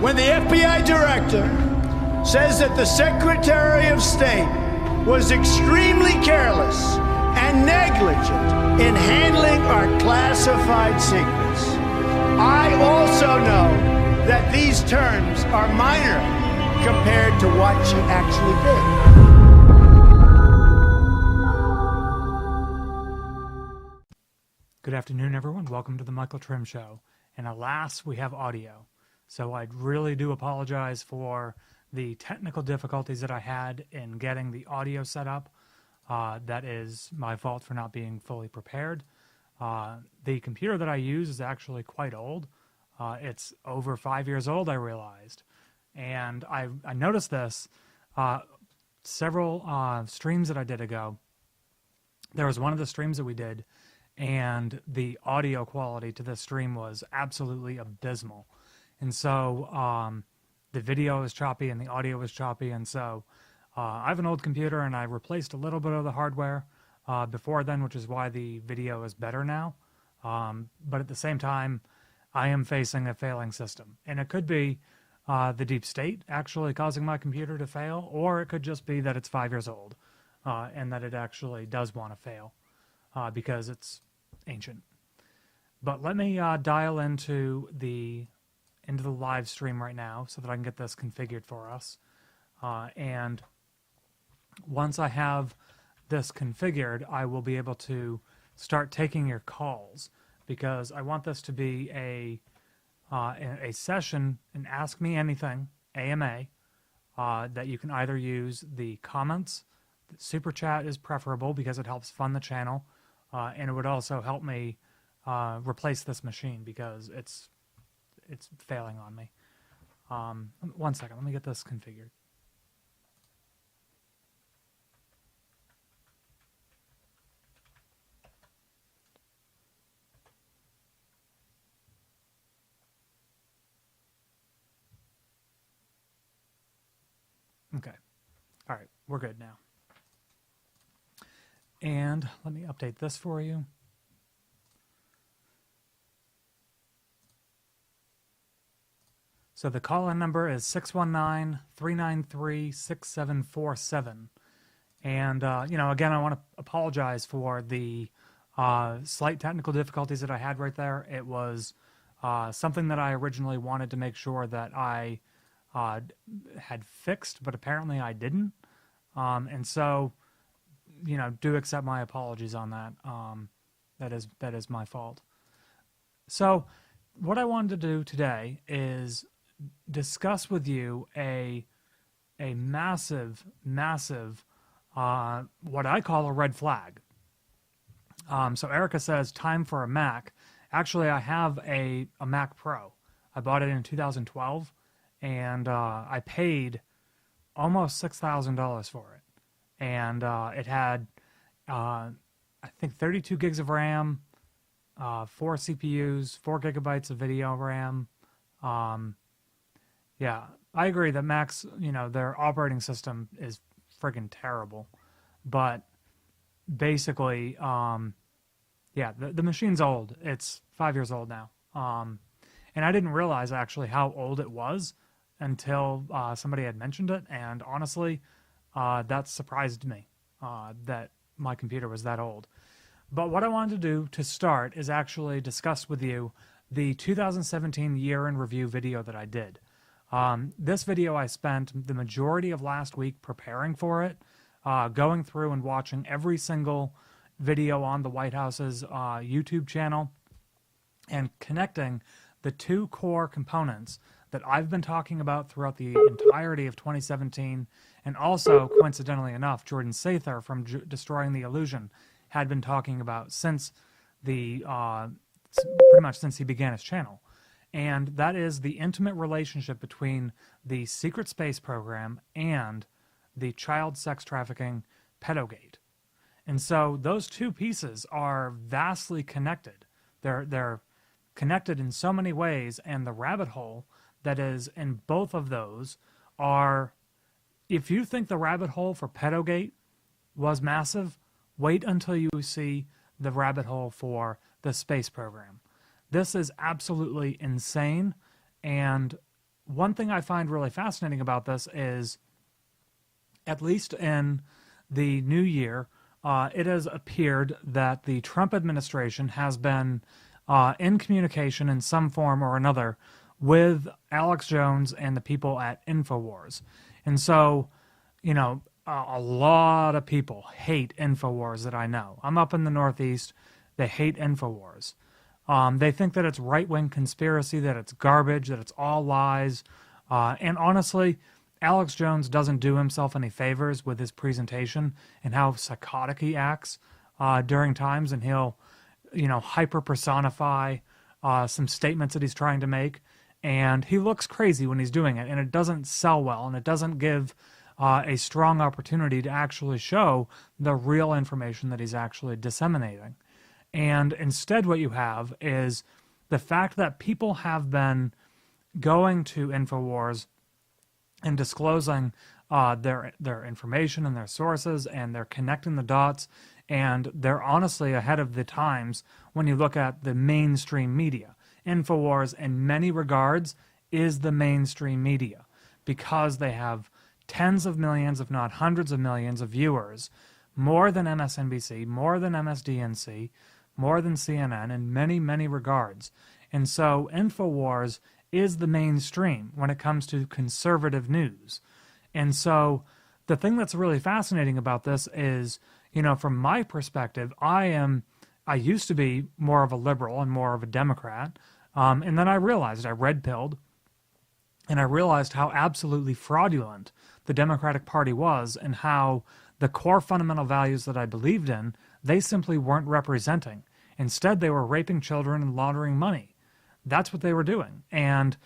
When the FBI director says that the Secretary of State was extremely careless and negligent in handling our classified secrets, I also know that these terms are minor compared to what she actually did. Good afternoon, everyone. Welcome to the Michael Trim Show. And alas, we have audio. So I really do apologize for the technical difficulties that I had in getting the audio set up. That is my fault for not being fully prepared. The computer that I use is actually quite old. It's over 5 years old, I realized. And I noticed this several streams that I did ago. There was one of the streams that we did, and the audio quality to this stream was absolutely abysmal. And so the video was choppy and the audio was choppy. And so I have an old computer, and I replaced a little bit of the hardware before then, which is why the video is better now. But at the same time, I am facing a failing system. And it could be the deep state actually causing my computer to fail, or it could just be that it's 5 years old and that it actually does want to fail because it's ancient. But let me dial into the live stream right now so that I can get this configured for us. And once I have this configured, I will be able to start taking your calls, because I want this to be a session, an Ask Me Anything, AMA, that you can either use the comments. The super chat is preferable because it helps fund the channel, and it would also help me replace this machine because it's failing on me. 1 second, let me get this configured. Okay. All right, we're good now. And let me update this for you. So the call-in number is 619-393-6747. And, again, I want to apologize for the slight technical difficulties that I had right there. It was something that I originally wanted to make sure that I had fixed, but apparently I didn't. And so, do accept my apologies on that. That is my fault. So what I wanted to do today is discuss with you a massive, what I call a red flag. So Erica says, time for a Mac. Actually, I have a Mac Pro. I bought it in 2012, and I paid almost $6,000 for it. And it had, I think, 32 gigs of RAM, 4 CPUs, 4 gigabytes of video RAM. Yeah, I agree that Macs, their operating system is friggin' terrible. But basically, yeah, the machine's old. It's 5 years old now. And I didn't realize actually how old it was until somebody had mentioned it. And honestly, that surprised me that my computer was that old. But what I wanted to do to start is actually discuss with you the 2017 year in review video that I did. This video I spent the majority of last week preparing for it, going through and watching every single video on the White House's YouTube channel and connecting the two core components that I've been talking about throughout the entirety of 2017, and also, coincidentally enough, Jordan Sather from Destroying the Illusion had been talking about since pretty much since he began his channel. And that is the intimate relationship between the secret space program and the child sex trafficking pedogate. And so those two pieces are vastly connected. They're connected in so many ways, and the rabbit hole that is in both of those are, if you think the rabbit hole for pedogate was massive, wait until you see the rabbit hole for the space program. This is absolutely insane, and one thing I find really fascinating about this is, at least in the new year, it has appeared that the Trump administration has been in communication in some form or another with Alex Jones and the people at InfoWars. And so, you know, a lot of people hate InfoWars that I know. I'm up in the Northeast. They hate InfoWars. They think that it's right-wing conspiracy, that it's garbage, that it's all lies. And honestly, Alex Jones doesn't do himself any favors with his presentation and how psychotic he acts during times, and he'll, you know, hyper-personify some statements that he's trying to make. And he looks crazy when he's doing it, and it doesn't sell well, and it doesn't give a strong opportunity to actually show the real information that he's actually disseminating. And instead what you have is the fact that people have been going to InfoWars and disclosing their information and their sources, and they're connecting the dots, and they're honestly ahead of the times when you look at the mainstream media. InfoWars, in many regards, is the mainstream media because they have tens of millions, if not hundreds of millions of viewers, more than MSNBC, more than MSDNC, more than CNN in many, many regards. And so InfoWars is the mainstream when it comes to conservative news. And so the thing that's really fascinating about this is, you know, from my perspective, I used to be more of a liberal and more of a Democrat. And then I red-pilled, and I realized how absolutely fraudulent the Democratic Party was, and how the core fundamental values that I believed in, they simply weren't representing. Instead, they were raping children and laundering money. That's what they were doing. And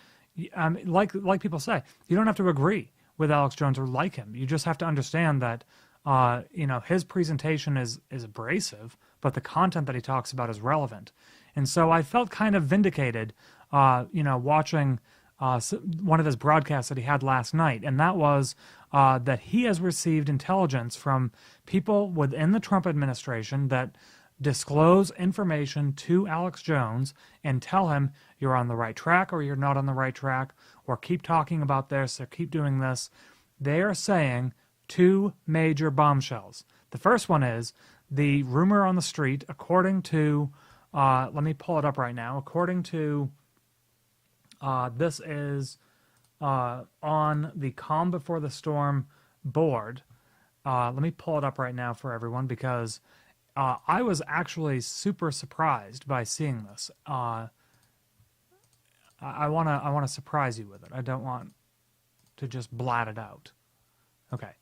like people say, you don't have to agree with Alex Jones or like him. You just have to understand that you know, his presentation is abrasive, but the content that he talks about is relevant. And so I felt kind of vindicated, you know, watching one of his broadcasts that he had last night, and that was that he has received intelligence from people within the Trump administration that disclose information to Alex Jones and tell him you're on the right track or you're not on the right track, or keep talking about this or keep doing this. They are saying two major bombshells. The first one is the rumor on the street, according to, let me pull it up right now, according to, this is on the Calm Before the Storm board. Let me pull it up right now for everyone, because I was actually super surprised by seeing this. I want to surprise you with it. I don't want to just blat it out. Okay.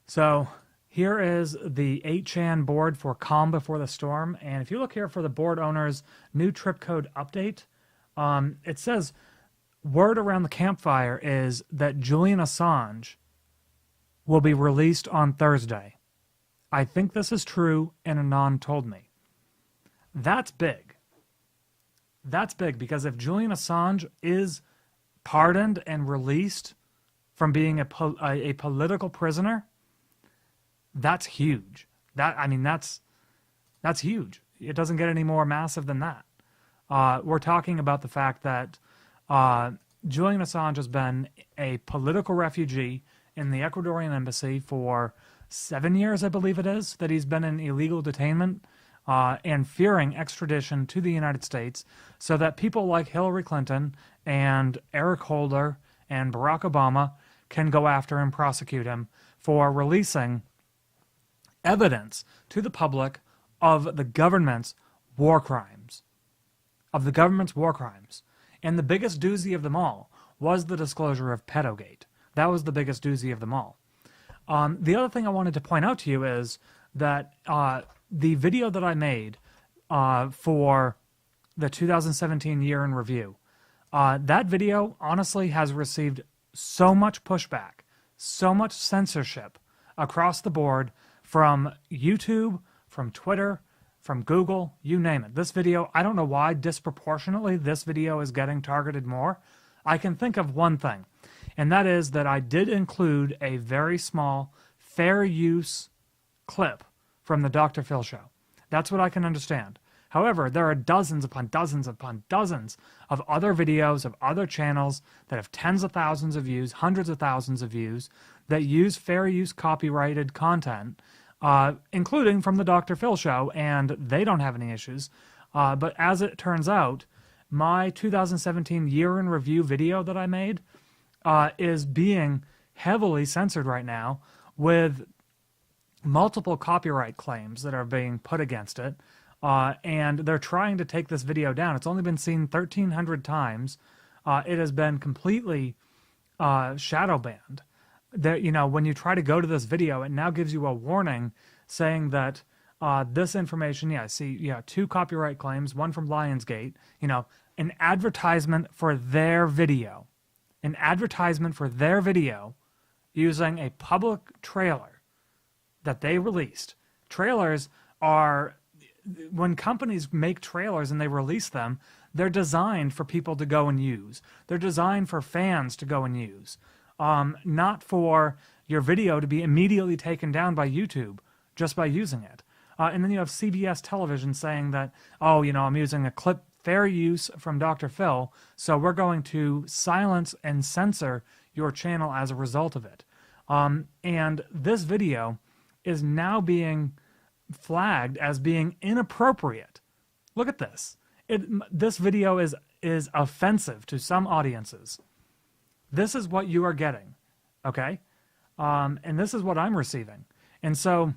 So here is the 8chan board for Calm Before the Storm, and if you look here for the board owner's new trip code update, it says word around the campfire is that Julian Assange will be released on Thursday. I think this is true, and Anon told me. That's big. That's big, because if Julian Assange is pardoned and released from being a political prisoner, that's huge. That's huge. It doesn't get any more massive than that. We're talking about the fact that Julian Assange has been a political refugee in the Ecuadorian embassy for 7 years, I believe it is, that he's been in illegal detainment and fearing extradition to the United States, so that people like Hillary Clinton and Eric Holder and Barack Obama can go after and prosecute him for releasing evidence to the public of the government's war crimes. And the biggest doozy of them all was the disclosure of Pedogate. That was the biggest doozy of them all. The other thing I wanted to point out to you is that the video that I made for the 2017 year in review, that video honestly has received so much pushback, so much censorship across the board from YouTube, from Twitter, from Google, you name it. This video, I don't know why disproportionately this video is getting targeted more. I can think of one thing, and that is that I did include a very small fair use clip from the Dr. Phil show. That's what I can understand. However, there are dozens upon dozens upon dozens of other videos of other channels that have tens of thousands of views, hundreds of thousands of views, that use fair use copyrighted content, including from the Dr. Phil show, and they don't have any issues. But as it turns out, my 2017 year in review video that I made is being heavily censored right now with multiple copyright claims that are being put against it. And they're trying to take this video down. It's only been seen 1,300 times. It has been completely shadow banned. That, you know, when you try to go to this video, it now gives you a warning saying that this information, two copyright claims, one from Lionsgate, you know, an advertisement for their video. An advertisement for their video using a public trailer that they released. Trailers are, when companies make trailers and they release them, they're designed for people to go and use. They're designed for fans to go and use. Not for your video to be immediately taken down by YouTube just by using it. And then you have CBS television saying that, oh, you know, I'm using a clip fair use from Dr. Phil, so we're going to silence and censor your channel as a result of it. And this video is now being flagged as being inappropriate. Look at this. This video is offensive to some audiences. This is what you are getting, okay? And this is what I'm receiving. And so,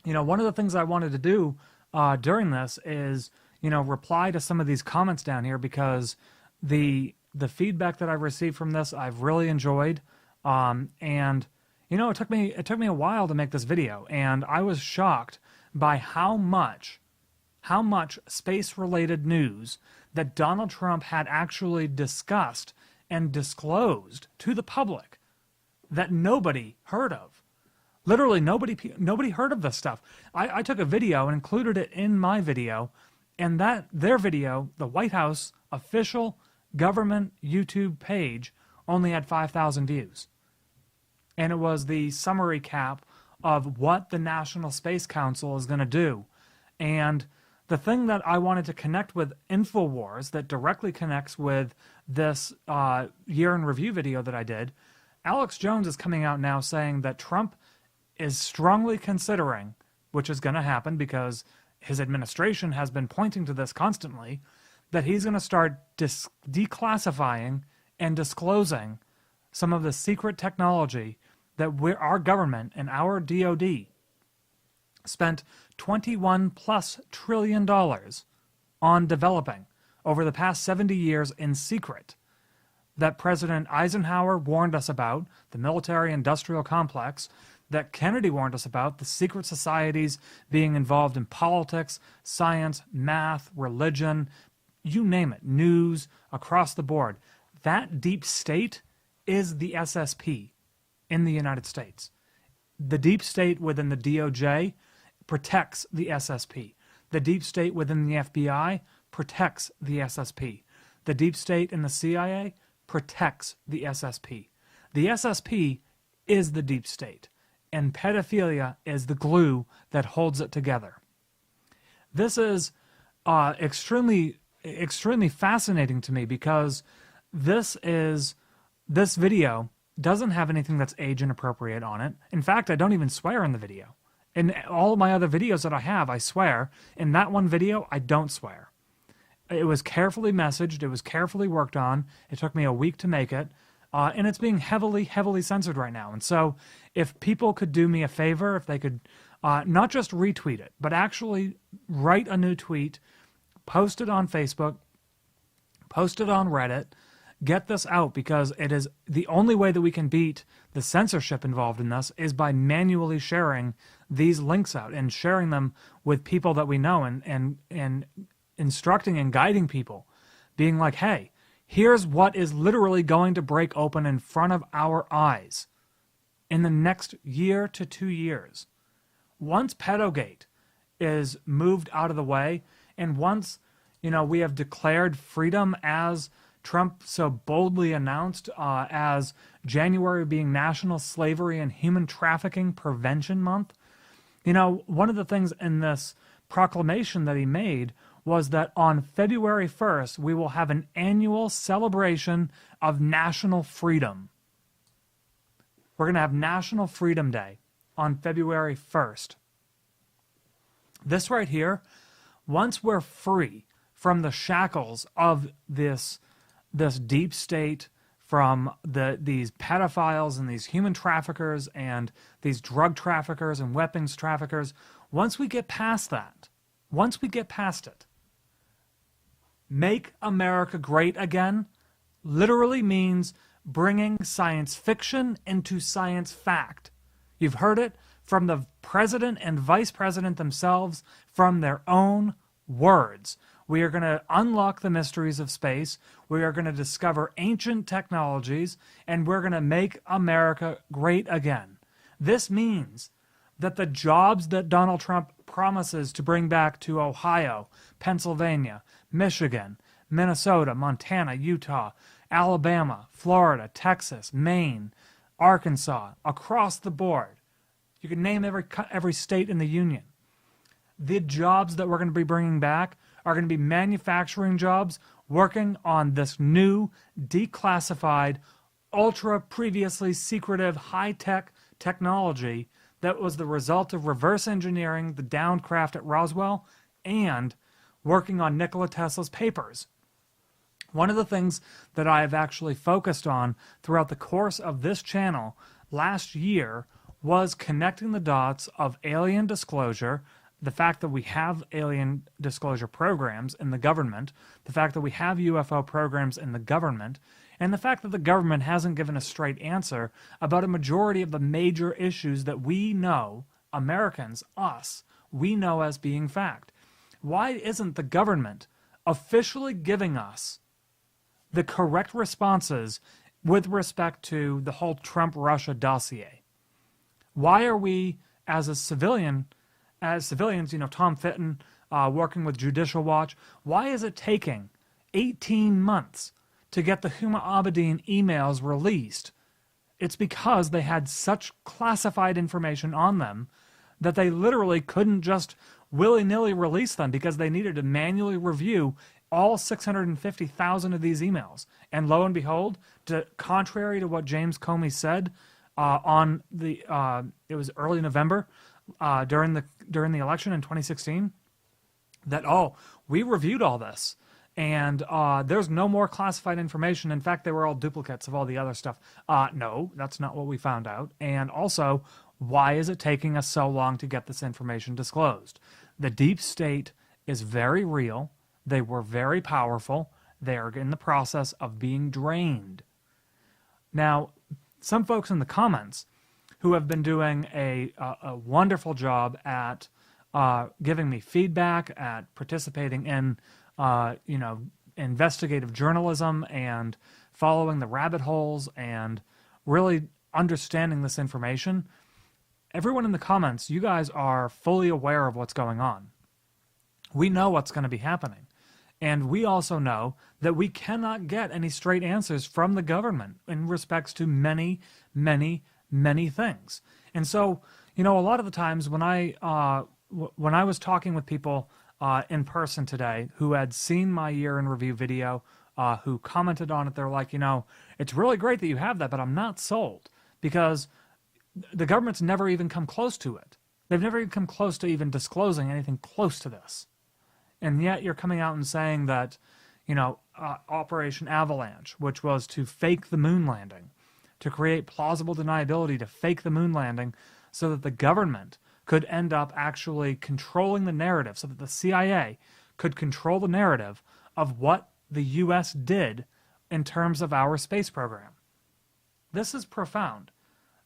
you know, one of the things I wanted to do during this is, you know, reply to some of these comments down here, because the feedback that I've received from this I've really enjoyed. And you know, it took me a while to make this video, and I was shocked by how much space-related news that Donald Trump had actually discussed and disclosed to the public that nobody heard of. Literally nobody heard of this stuff. I took a video and included it in my video, and their video, the White House official government YouTube page, only had 5,000 views. And it was the summary cap of what the National Space Council is going to do. And the thing that I wanted to connect with InfoWars that directly connects with this year in review video that I did, Alex Jones is coming out now saying that Trump is strongly considering, which is going to happen because his administration has been pointing to this constantly, that he's going to start declassifying and disclosing some of the secret technology that our government and our DOD spent $21+ trillion on developing over the past 70 years in secret, that President Eisenhower warned us about, the military-industrial complex, that Kennedy warned us about, the secret societies being involved in politics, science, math, religion, you name it, news, across the board. That deep state is the SSP in the United States. The deep state within the DOJ protects the SSP. The deep state within the FBI protects the SSP. The deep state in the CIA protects the SSP. The SSP is the deep state, and pedophilia is the glue that holds it together. This is extremely fascinating to me, because this video doesn't have anything that's age inappropriate on it. In fact, I don't even swear in the video. In all of my other videos that I have, I swear. In that one video, I don't swear. It was carefully messaged. It was carefully worked on. It took me a week to make it. And it's being heavily censored right now. And so if people could do me a favor, if they could not just retweet it, but actually write a new tweet, post it on Facebook, post it on Reddit, get this out, because it is the only way that we can beat the censorship involved in this is by manually sharing these links out and sharing them with people that we know, and instructing and guiding people, being like, hey, here's what is literally going to break open in front of our eyes in the next year to 2 years. Once Pedogate is moved out of the way, and once, you know, we have declared freedom, as Trump so boldly announced, as January being National Slavery and Human Trafficking Prevention Month. You know, one of the things in this proclamation that he made was that on February 1st, we will have an annual celebration of national freedom. We're going to have National Freedom Day on February 1st. This right here, once we're free from the shackles of this deep state, from these pedophiles and these human traffickers and these drug traffickers and weapons traffickers, once we get past that, once we get past it, make America great again literally means bringing science fiction into science fact. You've heard it from the president and vice president themselves, from their own words. We are going to unlock the mysteries of space. We are going to discover ancient technologies, and we're going to make America great again. This means that the jobs that Donald Trump promises to bring back to Ohio, Pennsylvania, Michigan, Minnesota, Montana, Utah, Alabama, Florida, Texas, Maine, Arkansas, across the board. You can name every state in the union. The jobs that we're going to be bringing back are going to be manufacturing jobs working on this new, declassified, ultra previously secretive, high-tech technology that was the result of reverse engineering the downed craft at Roswell and working on Nikola Tesla's papers. One of the things that I have actually focused on throughout the course of this channel last year was connecting the dots of alien disclosure, the fact that we have alien disclosure programs in the government, the fact that we have UFO programs in the government, and the fact that the government hasn't given a straight answer about a majority of the major issues that we know, Americans, us, we know as being fact. Why isn't the government officially giving us the correct responses with respect to the whole Trump-Russia dossier? Why are we, as civilians, Tom Fitton working with Judicial Watch, why is it taking 18 months to get the Huma Abedin emails released? It's because they had such classified information on them that they literally couldn't just willy-nilly release them because they needed to manually review all 650,000 of these emails. And lo and behold, contrary to what James Comey said it was early November during the election in 2016, that, we reviewed all this and there's no more classified information. In fact, they were all duplicates of all the other stuff. No, that's not what we found out. And also, why is it taking us so long to get this information disclosed? The deep state is very real. They were very powerful. They are in the process of being drained. Now, some folks in the comments who have been doing a wonderful job at giving me feedback, at participating in investigative journalism and following the rabbit holes and really understanding this information. Everyone in the comments, you guys are fully aware of what's going on. We know what's going to be happening. And we also know that we cannot get any straight answers from the government in respects to many, many, many things. And so, a lot of the times when I was talking with people in person today who had seen my year in review video, who commented on it, they're like, it's really great that you have that, but I'm not sold because the government's never even come close to it. They've never even come close to even disclosing anything close to this. And yet you're coming out and saying that, Operation Avalanche, which was to fake the moon landing, to create plausible deniability to fake the moon landing so that the government could end up actually controlling the narrative, so that the CIA could control the narrative of what the U.S. did in terms of our space program. This is profound.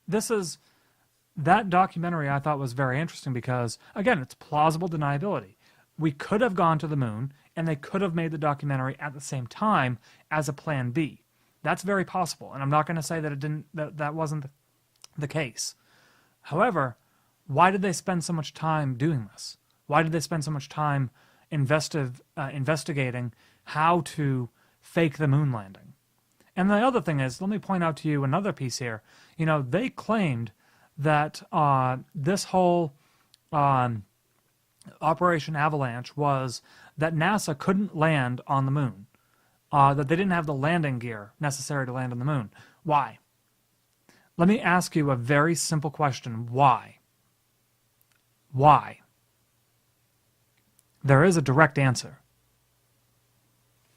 That documentary I thought was very interesting because, again, it's plausible deniability. We could have gone to the moon, and they could have made the documentary at the same time as a plan B. That's very possible, and I'm not going to say that that wasn't the case. However, why did they spend so much time doing this? Why did they spend so much time investigating how to fake the moon landing? And the other thing is, let me point out to you another piece here. They claimed that this whole Operation Avalanche was that NASA couldn't land on the moon, that they didn't have the landing gear necessary to land on the moon. Why? Let me ask you a very simple question. Why? Why? There is a direct answer.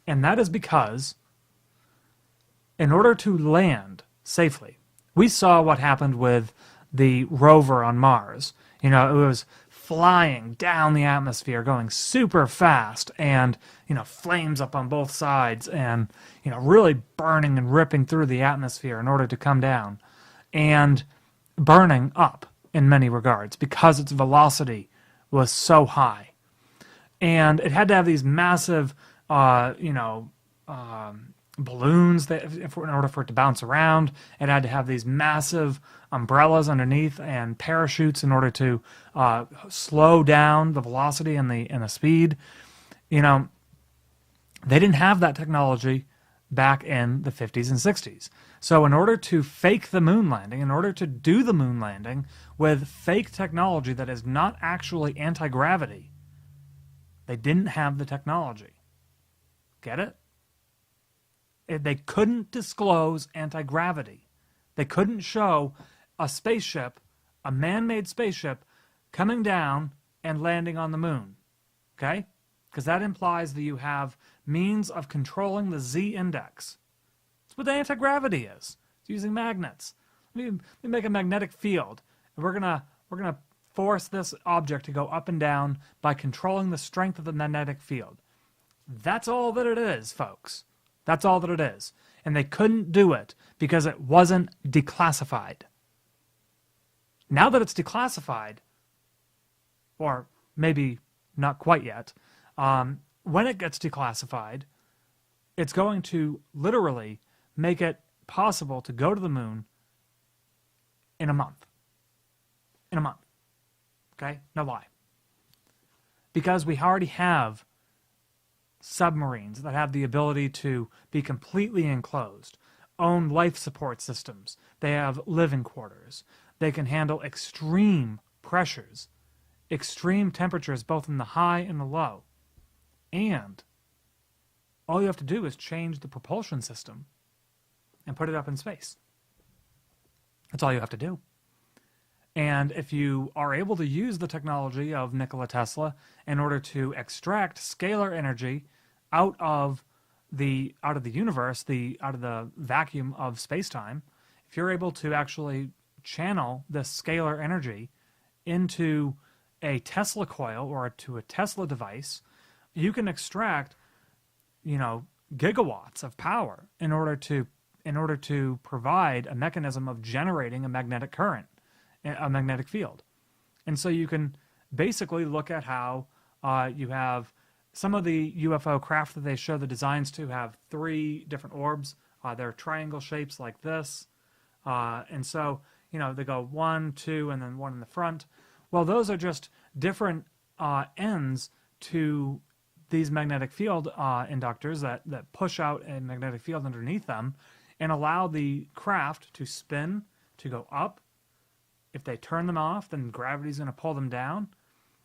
And that is because in order to land safely, we saw what happened with the rover on Mars. You know, it was flying down the atmosphere, going super fast, and, you know, flames up on both sides, and, you know, really burning and ripping through the atmosphere in order to come down, and burning up in many regards because its velocity was so high. And it had to have these massive, balloons that, in order for it to bounce around. It had to have these massive umbrellas underneath and parachutes in order to slow down the velocity and the speed. You know, they didn't have that technology back in the 50s and 60s. So in order to fake the moon landing, in order to do the moon landing with fake technology that is not actually anti-gravity, they didn't have the technology. Get it? They couldn't disclose anti-gravity. They couldn't show a spaceship, a man-made spaceship, coming down and landing on the moon. Okay? Because that implies that you have means of controlling the z-index. That's what the anti-gravity is. It's using magnets. We make a magnetic field, and we're gonna force this object to go up and down by controlling the strength of the magnetic field. That's all that it is, folks. That's all that it is. And they couldn't do it because it wasn't declassified. Now that it's declassified, or maybe not quite yet, when it gets declassified, it's going to literally make it possible to go to the moon in a month. In a month. Okay? No lie. Because we already have submarines that have the ability to be completely enclosed, own life support systems. They have living quarters. They can handle extreme pressures, extreme temperatures, both in the high and the low. And all you have to do is change the propulsion system and put it up in space. That's all you have to do. And if you are able to use the technology of Nikola Tesla in order to extract scalar energy out of the universe, out of the vacuum of space-time, if you're able to actually channel this scalar energy into a Tesla coil or to a Tesla device, you can extract, gigawatts of power in order to provide a mechanism of generating a magnetic current, a magnetic field. And so you can basically look at how you have some of the UFO craft that they show the designs to have 3 different orbs. They're triangle shapes like this. And so, they go 1, 2, and then 1 in the front. Well, those are just different ends to these magnetic field inductors that push out a magnetic field underneath them and allow the craft to spin, to go up. If they turn them off, then gravity's going to pull them down.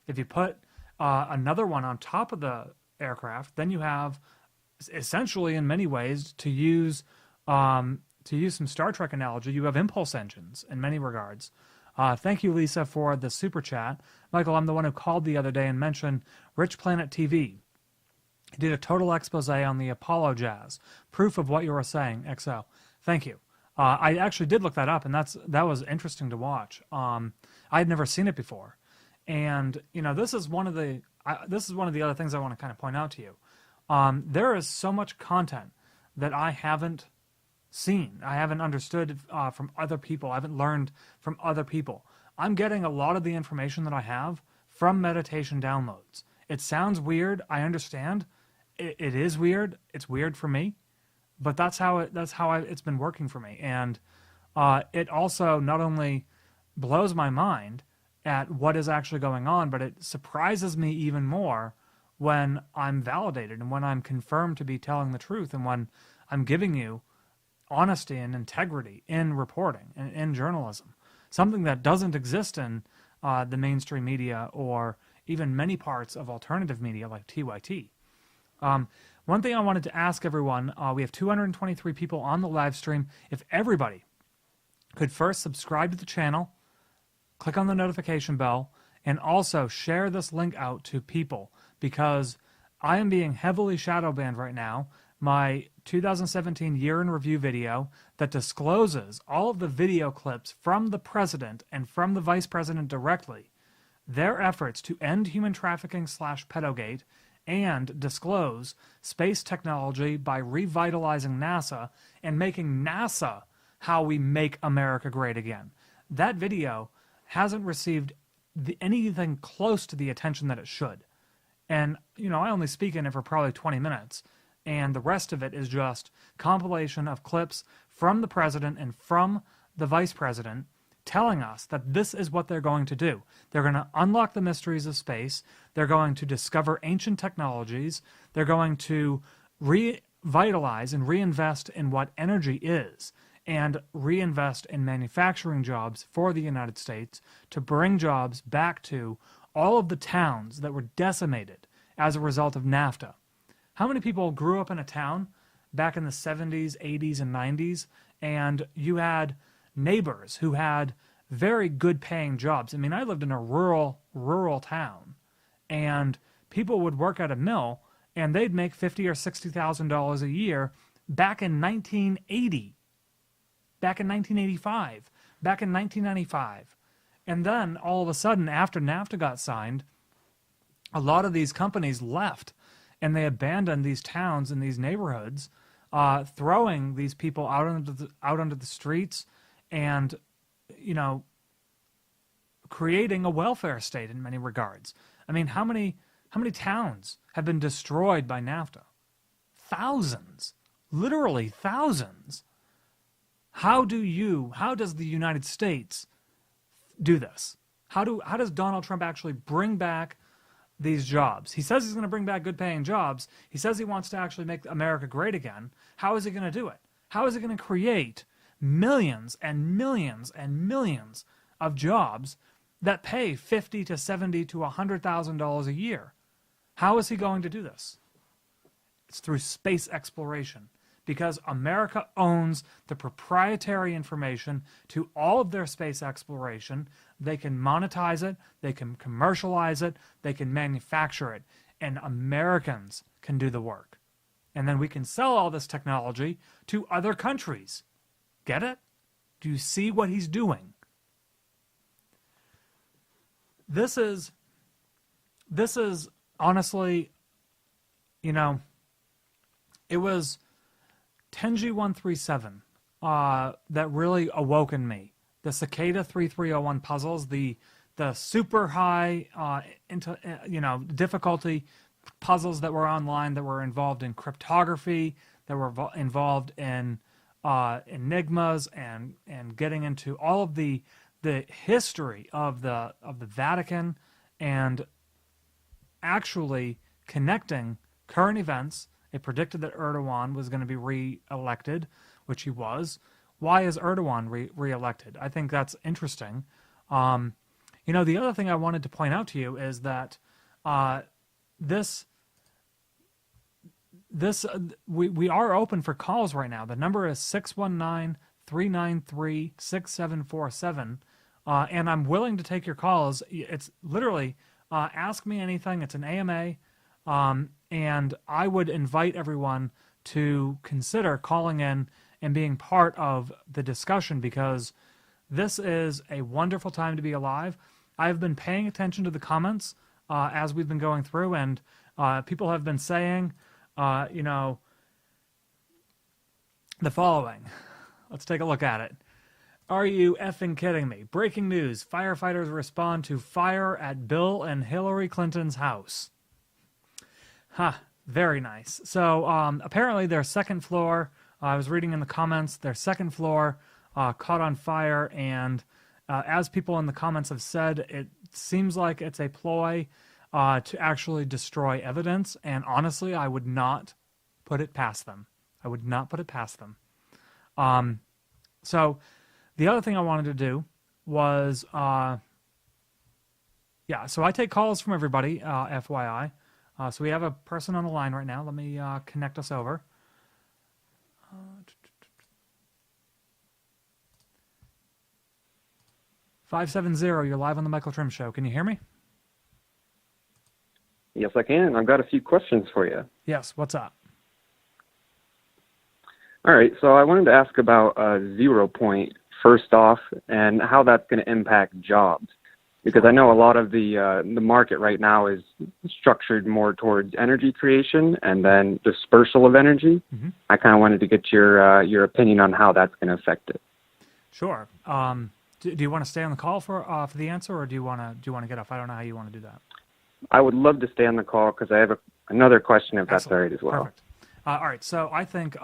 If you put another one on top of the aircraft, then you have essentially, in many ways, to use some Star Trek analogy, you have impulse engines in many regards. Thank you, Lisa, for the super chat. Michael, I'm the one who called the other day and mentioned Rich Planet TV. He did a total expose on the Apollo jazz. Proof of what you were saying, XO. Thank you. I actually did look that up, and that was interesting to watch. I had never seen it before, and this is one of the other things I want to kind of point out to you. There is so much content that I haven't seen, I haven't understood from other people, I haven't learned from other people. I'm getting a lot of the information that I have from meditation downloads. It sounds weird. I understand. It is weird. It's weird for me. But that's how it's been working for me. And it also not only blows my mind at what is actually going on, but it surprises me even more when I'm validated and when I'm confirmed to be telling the truth and when I'm giving you honesty and integrity in reporting and in journalism. Something that doesn't exist in the mainstream media or even many parts of alternative media like TYT. One thing I wanted to ask everyone, we have 223 people on the live stream. If everybody could first subscribe to the channel, click on the notification bell, and also share this link out to people, because I am being heavily shadow banned right now. My 2017 year in review video that discloses all of the video clips from the president and from the vice president directly, their efforts to end human trafficking / pedogate, and disclose space technology by revitalizing NASA and making NASA how we make America great again. That video hasn't received anything close to the attention that it should. And, you know, I only speak in it for probably 20 minutes, and the rest of it is just compilation of clips from the president and from the vice president telling us that this is what they're going to do. They're going to unlock the mysteries of space. They're going to discover ancient technologies. They're going to revitalize and reinvest in what energy is, and reinvest in manufacturing jobs for the United States to bring jobs back to all of the towns that were decimated as a result of NAFTA. How many people grew up in a town back in the 70s, 80s, and 90s, and you had neighbors who had very good paying jobs? I mean, I lived in a rural town, and people would work at a mill and they'd make $50,000 or $60,000 a year back in 1980, back in 1985, back in 1995. And then all of a sudden, after NAFTA got signed, a lot of these companies left and they abandoned these towns and these neighborhoods, throwing these people out onto the streets, and, you know, creating a welfare state in many regards. I mean, how many towns have been destroyed by NAFTA? Thousands, literally thousands. How does the United States do this? How does Donald Trump actually bring back these jobs? He says he's going to bring back good paying jobs. He says he wants to actually make America great again. How is he going to do it? How is he going to create millions and millions and millions of jobs that pay $50,000 to $70,000 to $100,000 a year? How is he going to do this? It's through space exploration, because America owns the proprietary information to all of their space exploration. They can monetize it, they can commercialize it, they can manufacture it, and Americans can do the work. And then we can sell all this technology to other countries. Get it? Do you see what he's doing? This is honestly, you know, it was Tenji 137 that really awoke in me. The Cicada 3301 puzzles, the super high difficulty puzzles that were online, that were involved in cryptography, that were involved in enigmas, and getting into all of the history of the Vatican, and actually connecting current events. It predicted that Erdogan was going to be re-elected, which he was. Why is Erdogan re-elected? I think that's interesting. You know, the other thing I wanted to point out to you is that we are open for calls right now. The number is 619-393-6747, and I'm willing to take your calls. It's literally ask me anything. It's an AMA. And I would invite everyone to consider calling in and being part of the discussion, because this is a wonderful time to be alive. I've been paying attention to the comments as we've been going through, and people have been saying, you know, the following. Let's take a look at it. Are you effing kidding me? Breaking news. Firefighters respond to fire at Bill and Hillary Clinton's house. Very nice. So apparently their second floor, I was reading in the comments, their second floor caught on fire, and as people in the comments have said, it seems like it's a ploy to actually destroy evidence, and honestly, I would not put it past them. I would not put it past them. So the other thing I wanted to do was, Yeah, so I take calls from everybody, FYI. So we have a person on the line right now. Let me connect us over. 570, you're live on the Michael Trim Show. Can you hear me? Yes, I can. I've got a few questions for you. Yes, what's up? All right, so I wanted to ask about 0 point first off, and how that's going to impact jobs, because I know a lot of the market right now is structured more towards energy creation and then dispersal of energy. Mm-hmm. I kind of wanted to get your opinion on how that's going to affect it. Sure. Do you want to stay on the call for the answer, or do you want to get off? I don't know how you want to do that. I would love to stay on the call because I have another question, if that's all right as well. Perfect. All right, so I think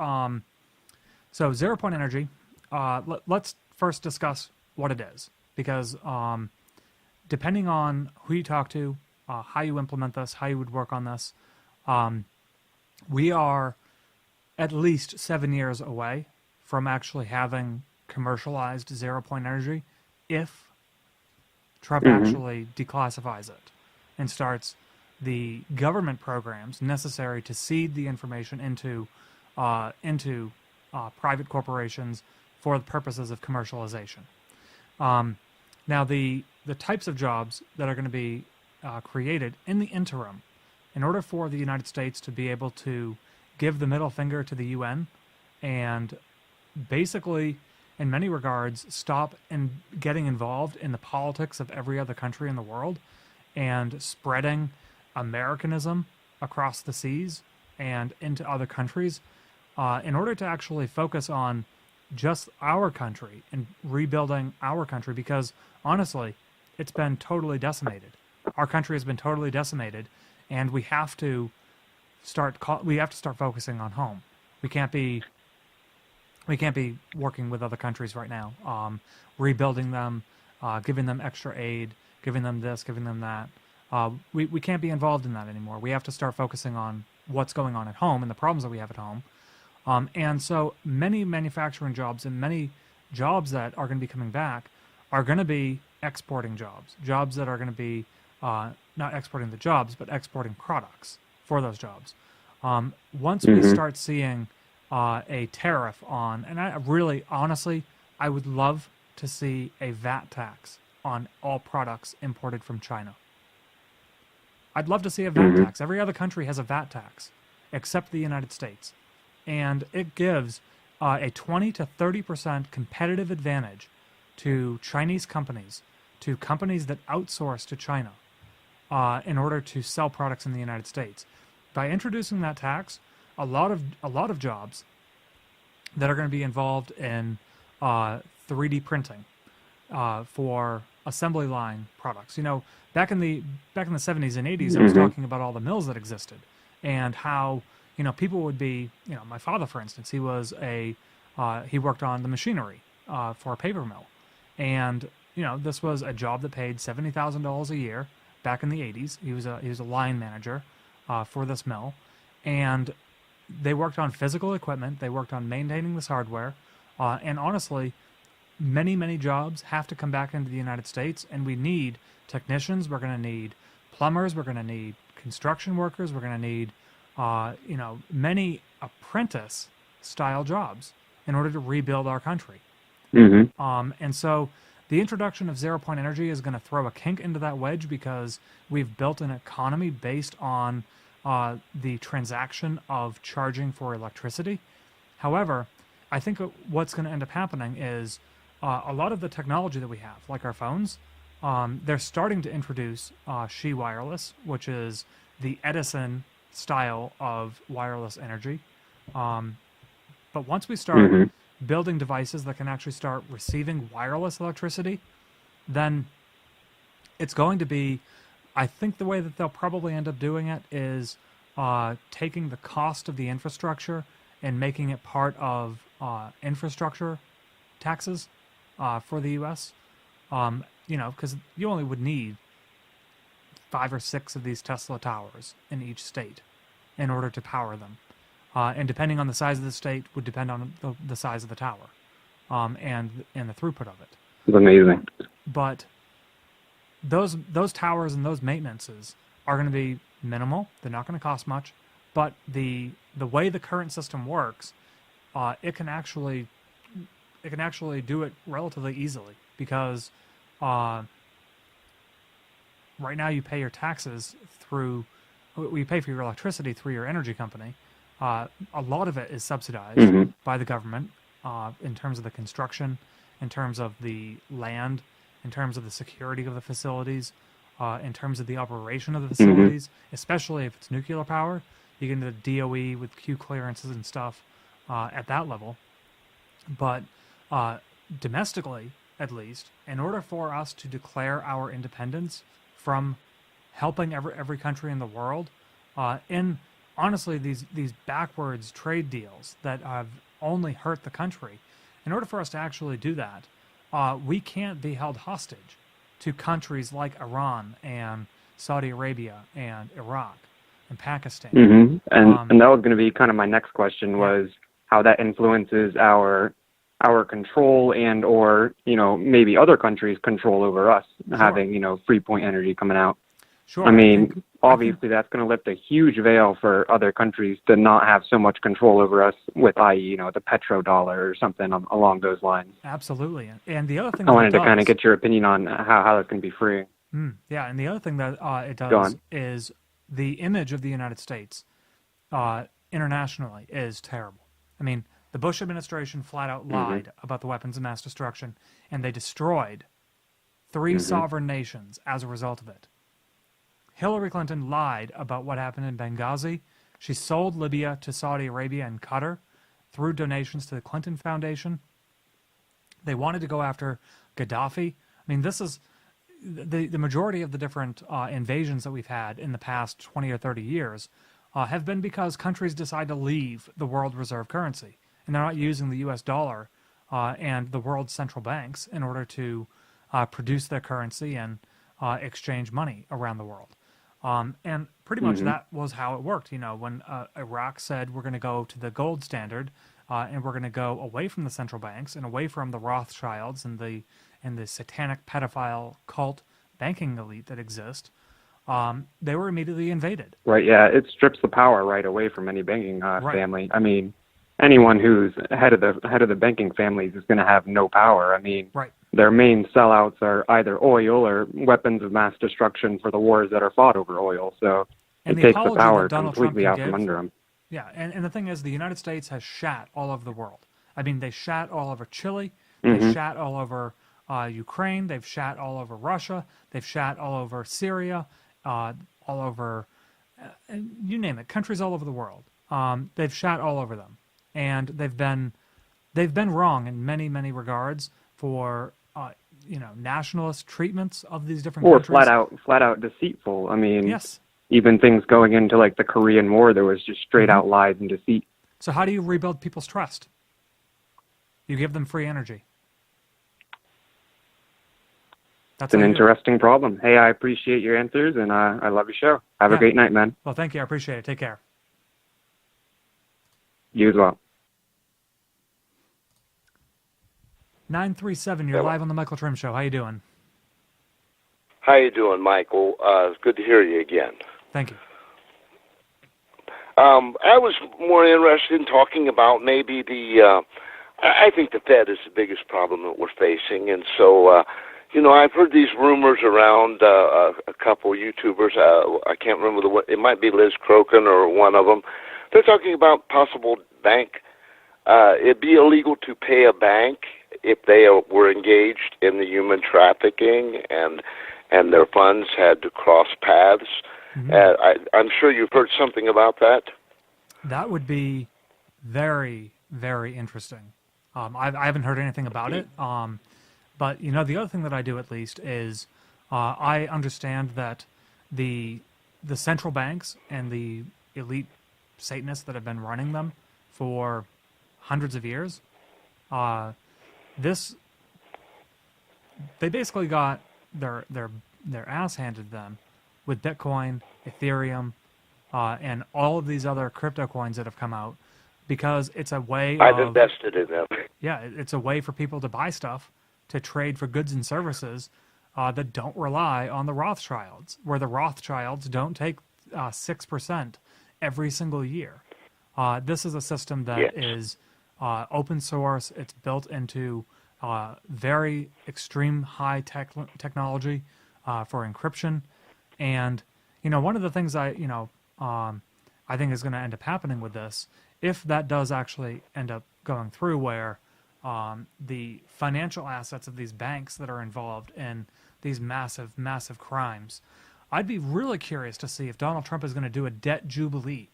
so 0 point energy. Let's first discuss what it is, because depending on who you talk to, how you implement this, how you would work on this, we are at least 7 years away from actually having commercialized 0 point energy if Trump actually declassifies it and starts the government programs necessary to seed the information into private corporations for the purposes of commercialization. Now, the types of jobs that are going to be created in the interim, in order for the United States to be able to give the middle finger to the UN and basically, in many regards, stop and getting involved in the politics of every other country in the world and spreading Americanism across the seas and into other countries, in order to actually focus on just our country and rebuilding our country, because honestly, it's been totally decimated. Our country has been totally decimated, and we have to start focusing on home. We can't be working with other countries right now, rebuilding them, giving them extra aid, giving them this, giving them that. We can't be involved in that anymore. We have to start focusing on what's going on at home and the problems that we have at home. And so many manufacturing jobs and many jobs that are going to be coming back are going to be exporting jobs that are going to be not exporting the jobs, but exporting products for those jobs. Once we start seeing a tariff on, and I really, honestly, I would love to see a VAT tax on all products imported from China. I'd love to see a VAT tax. Every other country has a VAT tax except the United States. And it gives a 20 to 30% competitive advantage to Chinese companies, to companies that outsource to China in order to sell products in the United States. By introducing that tax, a lot of jobs that are going to be involved in 3D printing for assembly line products. You know, back in the 70s and 80s, I was talking about all the mills that existed and how, you know, people would be, you know, my father, for instance, he worked on the machinery for a paper mill. And, you know, this was a job that paid $70,000 a year back in the 80s. He was a line manager for this mill. And they worked on physical equipment. They worked on maintaining this hardware. And honestly, many jobs have to come back into the United States, and we need technicians. We're going to need plumbers. We're going to need construction workers. We're going to need, you know, many apprentice-style jobs in order to rebuild our country. And so the introduction of 0 point energy is going to throw a kink into that wedge, because we've built an economy based on the transaction of charging for electricity. However, I think what's going to end up happening is a lot of the technology that we have, like our phones, they're starting to introduce Qi wireless, which is the Edison style of wireless energy. But once we start building devices that can actually start receiving wireless electricity, then it's going to be, I think the way that they'll probably end up doing it is taking the cost of the infrastructure and making it part of infrastructure taxes for the U.S. You know, because you only would need 5 or 6 of these Tesla towers in each state in order to power them. And depending on the size of the state would depend on the size of the tower and the throughput of it. It's amazing. But those towers and those maintenances are going to be minimal. They're not going to cost much, but the way the current system works, it can actually do it relatively easily because right now you pay your taxes through, you pay for your electricity through your energy company. A lot of it is subsidized by the government in terms of the construction, in terms of the land, in terms of the security of the facilities, in terms of the operation of the facilities, especially if it's nuclear power. You get into the DOE with Q clearances and stuff at that level. But domestically, at least, in order for us to declare our independence from helping every country in the world, in honestly these backwards trade deals that have only hurt the country, in order for us to actually do that, we can't be held hostage to countries like Iran and Saudi Arabia and Iraq and Pakistan. And that was going to be kind of my next question, was how that influences our control and or maybe other countries' control over us having free point energy coming out. Sure. I mean, obviously that's going to lift a huge veil for other countries to not have so much control over us with, i.e., the petrodollar or something along those lines. Absolutely. And the other thing I wanted to kind of get your opinion on how that's going to be free. Yeah, and the other thing that it does is the image of the United States internationally is terrible. I mean, the Bush administration flat out lied about the weapons of mass destruction, and they destroyed 3 sovereign nations as a result of it. Hillary Clinton lied about what happened in Benghazi. She sold Libya to Saudi Arabia and Qatar through donations to the Clinton Foundation. They wanted to go after Gaddafi. I mean, this is the majority of the different invasions that we've had in the past 20 or 30 years have been because countries decide to leave the world reserve currency, and they're not using the U.S. dollar and the world's central banks in order to produce their currency and exchange money around the world. And pretty much that was how it worked. When Iraq said we're going to go to the gold standard and we're going to go away from the central banks and away from the Rothschilds and the satanic pedophile cult banking elite that exist, they were immediately invaded. Right. Yeah, it strips the power right away from any banking family. I mean, anyone who's head of the banking families is going to have no power. I mean, their main sellouts are either oil or weapons of mass destruction for the wars that are fought over oil. So it takes the power completely out from under them. Yeah, and the thing is, the United States has shat all over the world. I mean, they shat all over Chile. They shat all over Ukraine. They've shat all over Russia. They've shat all over Syria, all over, you name it, countries all over the world. They've shat all over them. And they've been wrong in many, many regards for nationalist treatments of these different countries. Or flat out deceitful. I mean, even things going into like the Korean War, there was just straight out lies and deceit. So how do you rebuild people's trust? You give them free energy. That's an interesting problem. Hey, I appreciate your answers, and I love your show. Have a great night, man. Well, thank you. I appreciate it. Take care. You as well. 937, you're live on the Michael Trim Show. How you doing? How you doing, Michael? It's good to hear you again. Thank you. I was more interested in talking about maybe I think the Fed is the biggest problem that we're facing, and so, I've heard these rumors around a couple YouTubers. I can't remember it might be Liz Crokin or one of them. They're talking about possible bank. It'd be illegal to pay a bank if they were engaged in the human trafficking and their funds had to cross paths. I'm sure you've heard something about that. That would be very, very interesting. I haven't heard anything about it. But, the other thing that I do at least is I understand that the central banks and the elite Satanists that have been running them for hundreds of years, they basically got their ass handed to them with Bitcoin, Ethereum, and all of these other crypto coins that have come out, because it's a way I've invested in them. Yeah, it's a way for people to buy stuff, to trade for goods and services that don't rely on the Rothschilds, where the Rothschilds don't take 6% every single year. This is a system that is open source. It's built into very extreme high technology for encryption. And, one of the things I think is going to end up happening with this, if that does actually end up going through, where the financial assets of these banks that are involved in these massive, massive crimes, I'd be really curious to see if Donald Trump is going to do a debt jubilee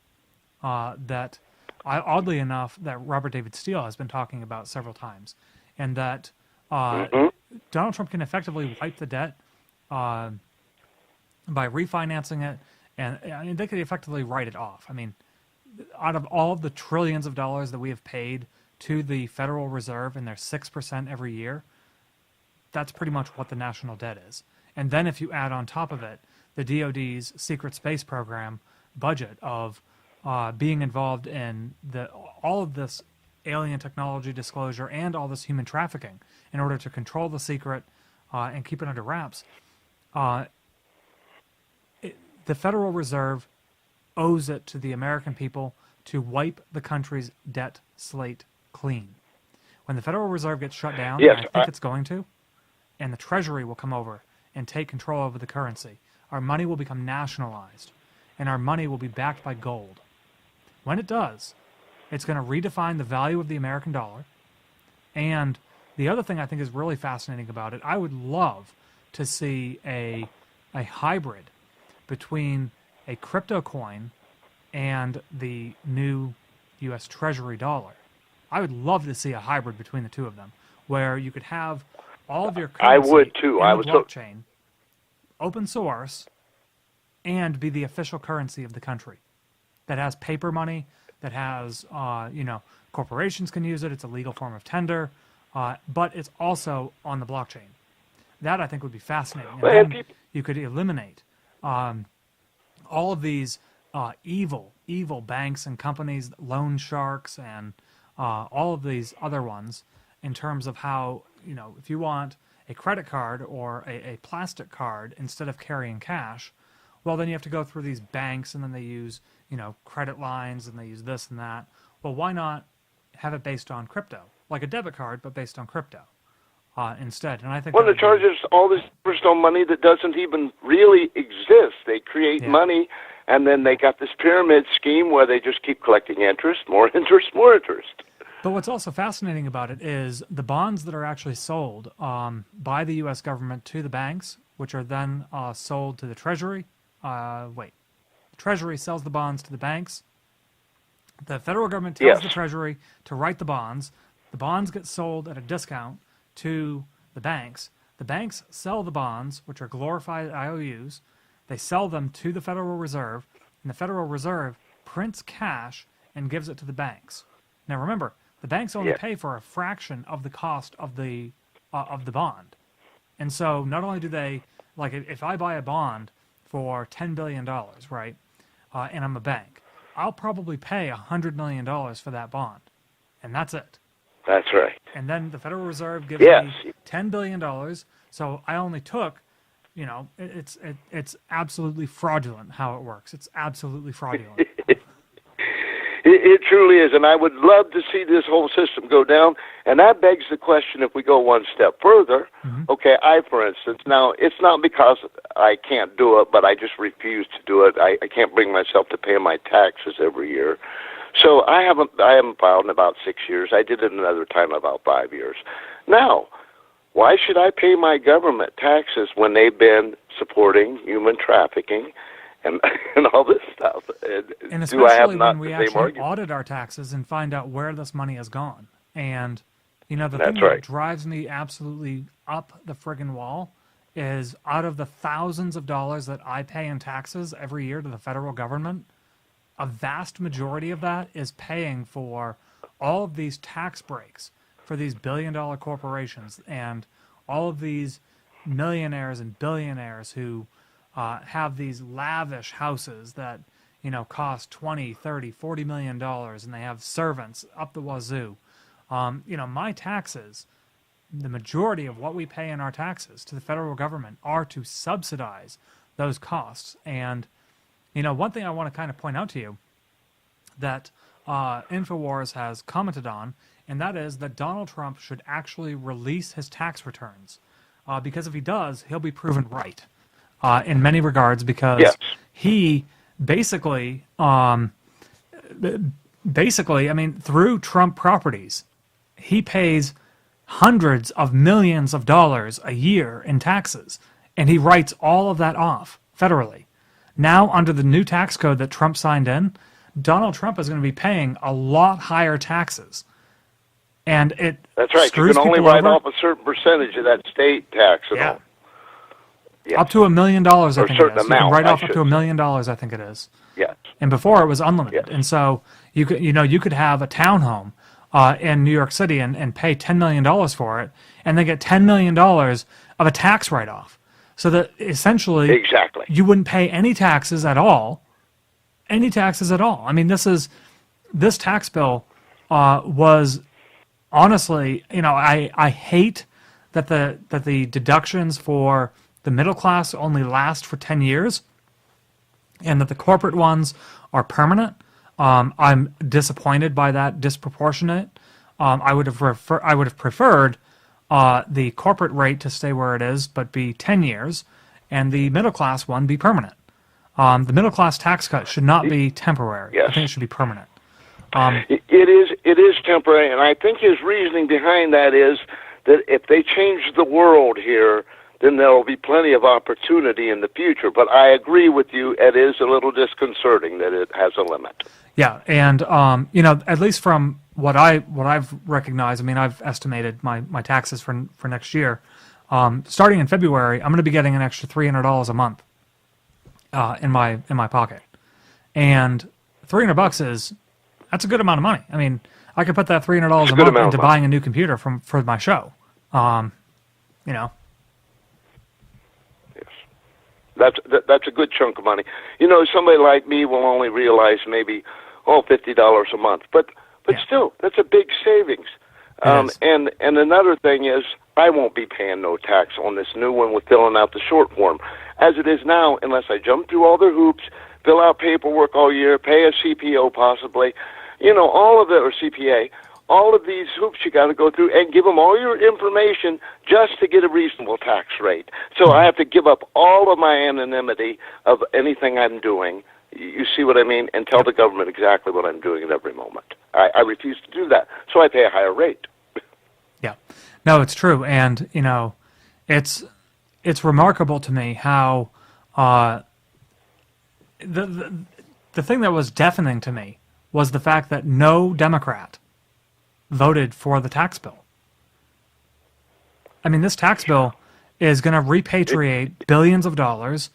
that, oddly enough, that Robert David Steele has been talking about several times, and that Donald Trump can effectively wipe the debt by refinancing it, and they could effectively write it off. I mean, out of all of the trillions of dollars that we have paid to the Federal Reserve, and their 6% every year, that's pretty much what the national debt is. And then if you add on top of it the DoD's secret space program budget of being involved in all of this alien technology disclosure and all this human trafficking in order to control the secret and keep it under wraps, the Federal Reserve owes it to the American people to wipe the country's debt slate clean. When the Federal Reserve gets shut down, and I think it's going to, and the Treasury will come over and take control over the currency, our money will become nationalized, and our money will be backed by gold. When it does, it's going to redefine the value of the American dollar. And the other thing I think is really fascinating about it, I would love to see a hybrid between a crypto coin and the new U.S. Treasury dollar. I would love to see a hybrid between the two of them, where you could have all of your currency I would too. in the blockchain, open source, and be the official currency of the country. That has paper money, that has, corporations can use it. It's a legal form of tender, but it's also on the blockchain. That I think would be fascinating. And then you could eliminate all of these evil banks and companies, loan sharks, and all of these other ones, in terms of how, if you want a credit card or a plastic card instead of carrying cash, well, then you have to go through these banks, and then they use, credit lines, and they use this and that. Well, why not have it based on crypto, like a debit card, but based on crypto instead? And I think it charges all this interest on money that doesn't even really exist. They create money, and then they got this pyramid scheme where they just keep collecting interest, more interest, more interest. But what's also fascinating about it is the bonds that are actually sold by the U.S. government to the banks, which are then sold to the Treasury. The Treasury sells the bonds to the banks. The federal government tells the Treasury to write the bonds. The bonds get sold at a discount to the banks. The banks sell the bonds, which are glorified IOUs. They sell them to the Federal Reserve, and the Federal Reserve prints cash and gives it to the banks. Now remember, the banks only pay for a fraction of the cost of the bond. And so not only do they, like if I buy a bond for $10 billion, right, and I'm a bank, I'll probably pay $100 million for that bond, and that's it. That's right. And then the Federal Reserve gives me $10 billion, so I only took, it's absolutely fraudulent how it works. It's absolutely fraudulent. It truly is, and I would love to see this whole system go down. And that begs the question, if we go one step further, okay, for instance, now it's not because I can't do it, but I just refuse to do it. I can't bring myself to pay my taxes every year. So I haven't filed in about 6 years. I did it another time about 5 years. Now, why should I pay my government taxes when they've been supporting human trafficking and all this stuff? And especially when we actually audit our taxes and find out where this money has gone. And, the thing that drives me absolutely up the friggin' wall is, out of the thousands of dollars that I pay in taxes every year to the federal government, a vast majority of that is paying for all of these tax breaks for these billion-dollar corporations and all of these millionaires and billionaires who have these lavish houses that, cost $20, $30, $40 million, and they have servants up the wazoo. My taxes the majority of what we pay in our taxes to the federal government are to subsidize those costs. And, one thing I want to kind of point out to you that InfoWars has commented on, and that is that Donald Trump should actually release his tax returns. Because if he does, he'll be proven right in many regards, because he basically, I mean, through Trump properties, he pays hundreds of millions of dollars a year in taxes, and he writes all of that off federally. Now, under the new tax code that Trump signed in, Donald Trump is going to be paying a lot higher taxes. And that's right. You can only write off a certain percentage of that state tax and all. Yes. Up to $1 million, I think it is. Amount, you can write off up to $1 million, I think it is. Yes. And before it was unlimited. Yes. And so you could have a townhome in New York City and pay $10 million for it, and then get $10 million of a tax write-off. So that essentially you wouldn't pay any taxes at all. Any taxes at all. I mean, this tax bill was honestly, I hate that the deductions for the middle class only last for 10 years, and that the corporate ones are permanent. I'm disappointed by that disproportionate. I would have preferred the corporate rate to stay where it is, but be 10 years, and the middle class one be permanent. The middle class tax cut should not be temporary. Yes. I think it should be permanent. It is temporary, and I think his reasoning behind that is that if they change the world here, then there will be plenty of opportunity in the future. But I agree with you; it is a little disconcerting that it has a limit. Yeah, and at least from what I've recognized, I mean, I've estimated my taxes for next year. Starting in February, I'm going to be getting an extra $300 a month in my pocket, and $300 that's a good amount of money. I mean, I could put that $300 a month into buying a new computer for my show. Yes, that's a good chunk of money. Somebody like me will only realize maybe $50 a month, but still, that's a big savings. And another thing is, I won't be paying no tax on this new one with filling out the short form. As it is now, unless I jump through all the hoops, fill out paperwork all year, pay a CPO possibly, all of it, or CPA, all of these hoops you got to go through and give them all your information just to get a reasonable tax rate. So I have to give up all of my anonymity of anything I'm doing. You see what I mean? And tell the government exactly what I'm doing at every moment. I refuse to do that, so I pay a higher rate. Yeah. No, it's true. And, it's remarkable to me how the thing that was deafening to me was the fact that no Democrat voted for the tax bill. I mean, this tax bill is going to repatriate billions of dollars.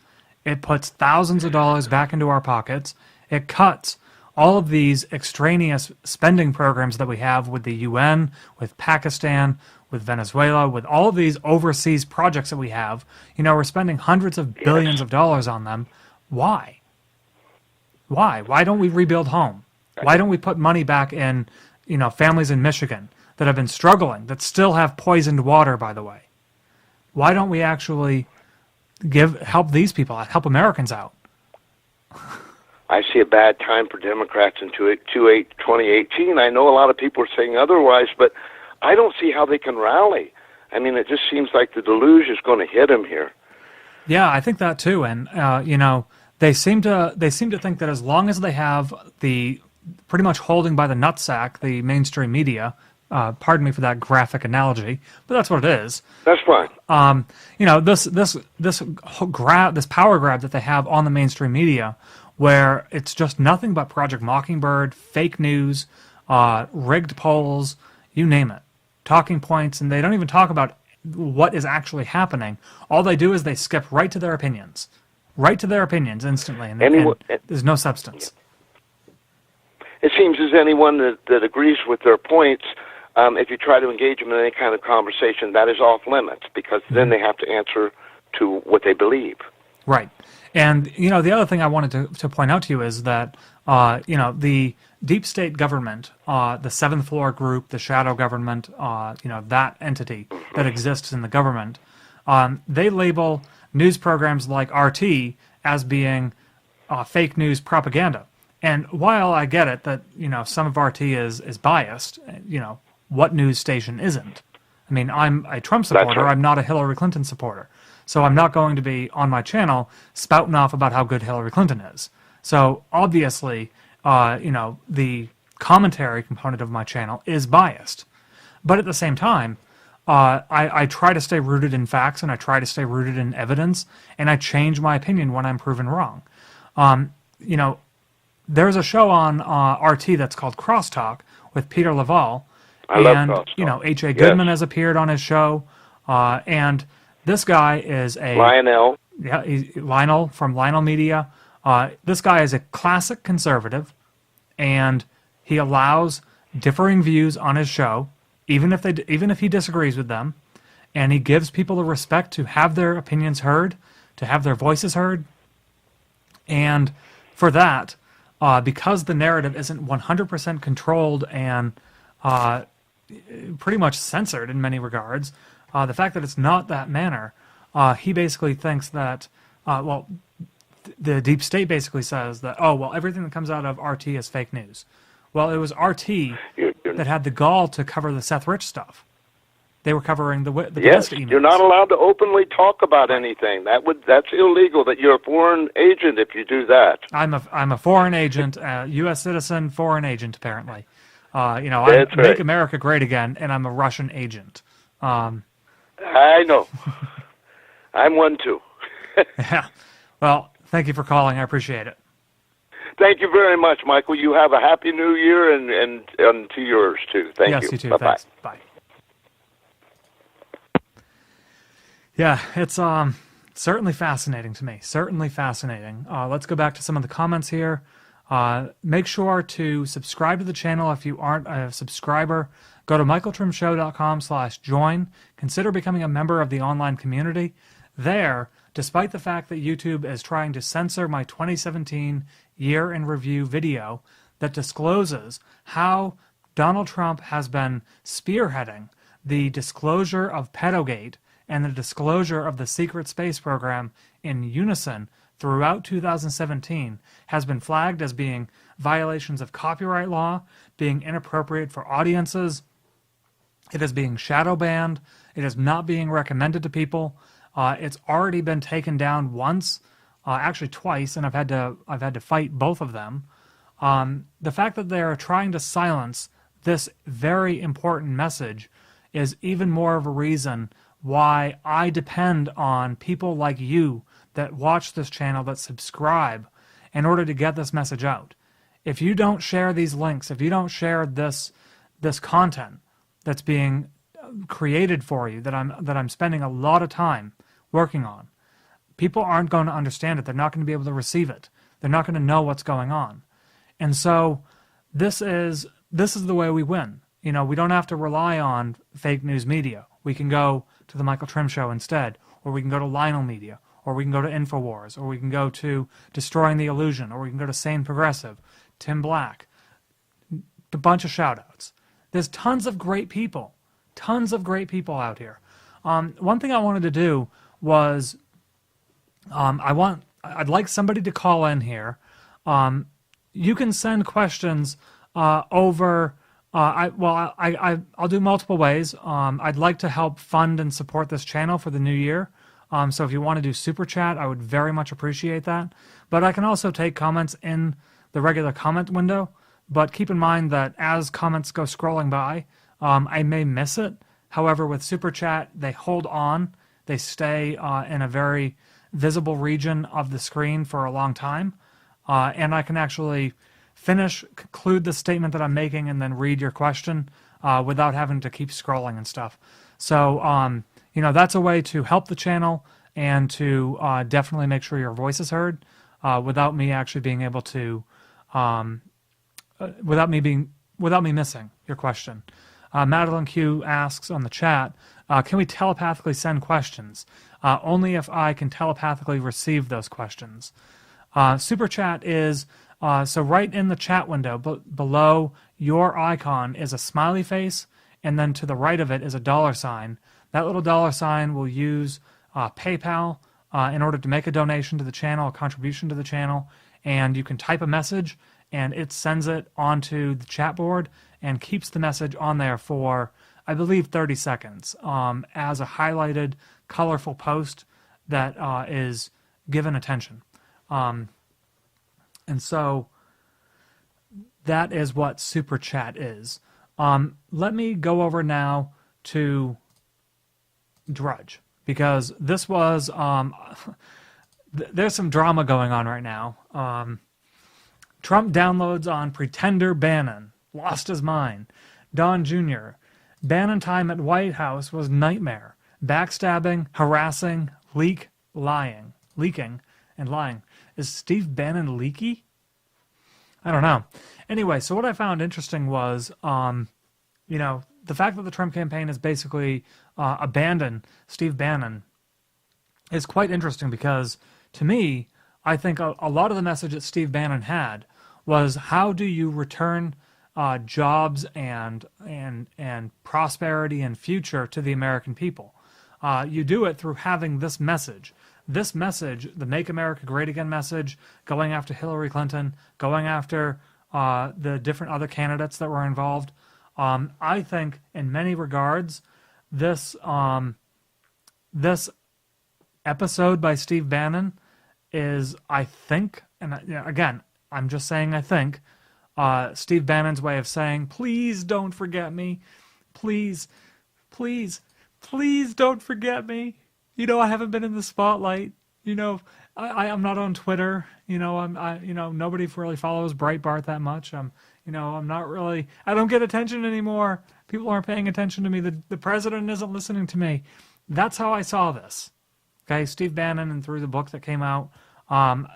It puts thousands of dollars back into our pockets. It cuts all of these extraneous spending programs that we have with the UN, with Pakistan, with Venezuela, with all of these overseas projects that we have. We're spending hundreds of billions of dollars on them. Why? Why don't we rebuild home? Why don't we put money back in, families in Michigan that have been struggling, that still have poisoned water, by the way? Why don't we actually help these people out, help Americans out? I see a bad time for Democrats in 2018. I know a lot of people are saying otherwise, but I don't see how they can rally. I mean, it just seems like the deluge is going to hit them here. Yeah, I think that too. And they seem to think that as long as they have the pretty much holding by the nutsack the mainstream media, pardon me for that graphic analogy, but that's what it is. That's fine. This power grab that they have on the mainstream media, where it's just nothing but Project Mockingbird, fake news, rigged polls, you name it, talking points, and they don't even talk about what is actually happening. All they do is they skip right to their opinions instantly, and there's no substance. It seems as anyone that agrees with their points, if you try to engage them in any kind of conversation, that is off limits, because then they have to answer to what they believe. Right. And, the other thing I wanted to point out to you is that, the deep state government, the seventh floor group, the shadow government, that entity that exists in the government, they label news programs like RT as being fake news propaganda. And while I get it that, some of RT is biased, what news station isn't? I mean, I'm a Trump supporter. Right. I'm not a Hillary Clinton supporter. So I'm not going to be on my channel spouting off about how good Hillary Clinton is. So obviously, the commentary component of my channel is biased. But at the same time, I try to stay rooted in facts, and I try to stay rooted in evidence, and I change my opinion when I'm proven wrong. There's a show on RT that's called Crosstalk with Peter Laval. I love Crosstalk. H.A. Goodman has appeared on his show, and this guy is a... Lionel. Yeah, Lionel from Lionel Media. This guy is a classic conservative, and he allows differing views on his show, even if he disagrees with them, and he gives people the respect to have their opinions heard, to have their voices heard, and for that, because the narrative isn't 100% controlled and pretty much censored in many regards, the fact that it's not that manner, he basically thinks that, the deep state basically says that, everything that comes out of RT is fake news. Well, it was RT that had the gall to cover the Seth Rich stuff. They were covering the Yes, emails. you're not allowed to openly talk about anything. That's illegal. That you're a foreign agent if you do that. I'm a foreign agent, U.S. citizen, foreign agent apparently. I That's right. make America great again, and I'm a Russian agent. I know. I'm one too. Yeah. Well, thank you for calling. I appreciate it. Thank you very much, Michael. You have a happy New Year, and to yours too. Thank you. Yes, you too. Bye-bye. Thanks. Bye. Yeah, it's certainly fascinating to me. Certainly fascinating. Let's go back to some of the comments here. Make sure to subscribe to the channel if you aren't a subscriber. Go to michaeltrimshow.com/join. Consider becoming a member of the online community. There, despite the fact that YouTube is trying to censor my 2017 year in review video that discloses how Donald Trump has been spearheading the disclosure of Pedogate and the disclosure of the secret space program in unison throughout 2017 has been flagged as being violations of copyright law, being inappropriate for audiences. It is being shadow banned. It is not being recommended to people. It's already been taken down once, actually twice, and I've had to fight both of them. The fact that they're trying to silence this very important message is even more of a reason why I depend on people like you that watch this channel, that subscribe, in order to get this message out. If you don't share these links, if you don't share this content that's being created for you, that I'm spending a lot of time working on, people aren't going to understand it. They're not going to be able to receive it. They're not going to know what's going on. And so this is the way we win. We don't have to rely on fake news media. We can go to the Michael Trim Show instead, or we can go to Lionel Media, or we can go to InfoWars, or we can go to Destroying the Illusion, or we can go to Sane Progressive, Tim Black, a bunch of shout-outs. There's tons of great people out here. One thing I wanted to do was I'd like somebody to call in here. You can send questions over. I'll do multiple ways. I'd like to help fund and support this channel for the new year. So if you want to do super chat, I would very much appreciate that. But I can also take comments in the regular comment window. But keep in mind that as comments go scrolling by, I may miss it. However, with super chat, they hold on. They stay in a very visible region of the screen for a long time. And I can actually conclude the statement that I'm making, and then read your question without having to keep scrolling and stuff. So, that's a way to help the channel and to definitely make sure your voice is heard without me actually being able to, without me missing your question. Madeline Q asks on the chat, can we telepathically send questions? only if I can telepathically receive those questions. Super Chat is, so right in the chat window below your icon is a smiley face, and then to the right of it is a $sign. That little $sign will use PayPal in order to make a donation to the channel, a contribution to the channel, and you can type a message and it sends it onto the chat board and keeps the message on there for, I believe, 30 seconds as a highlighted, colorful post that is given attention. And so that is what Super Chat is. Let me go over now to Drudge, because this was, there's some drama going on right now. Trump downloads on Pretender Bannon. Lost his mind. Don Jr. Bannon time at White House was nightmare. Backstabbing, harassing, leaking, and lying. Is Steve Bannon leaky? I don't know. Anyway, so what I found interesting was, the fact that the Trump campaign has basically abandoned Steve Bannon is quite interesting, because to me, I think a lot of the message that Steve Bannon had was, how do you return jobs and prosperity and future to the American people? You do it through having this message. This message, the Make America Great Again message, going after Hillary Clinton, going after the different other candidates that were involved. I think in many regards, this episode by Steve Bannon is, I think, and again, I'm just saying I think, Steve Bannon's way of saying, please don't forget me. Please, please, please don't forget me. I haven't been in the spotlight. I'm not on Twitter. Nobody really follows Breitbart that much. I'm not really, I don't get attention anymore. People aren't paying attention to me. The president isn't listening to me. That's how I saw this. Okay, Steve Bannon, and through the book that came out,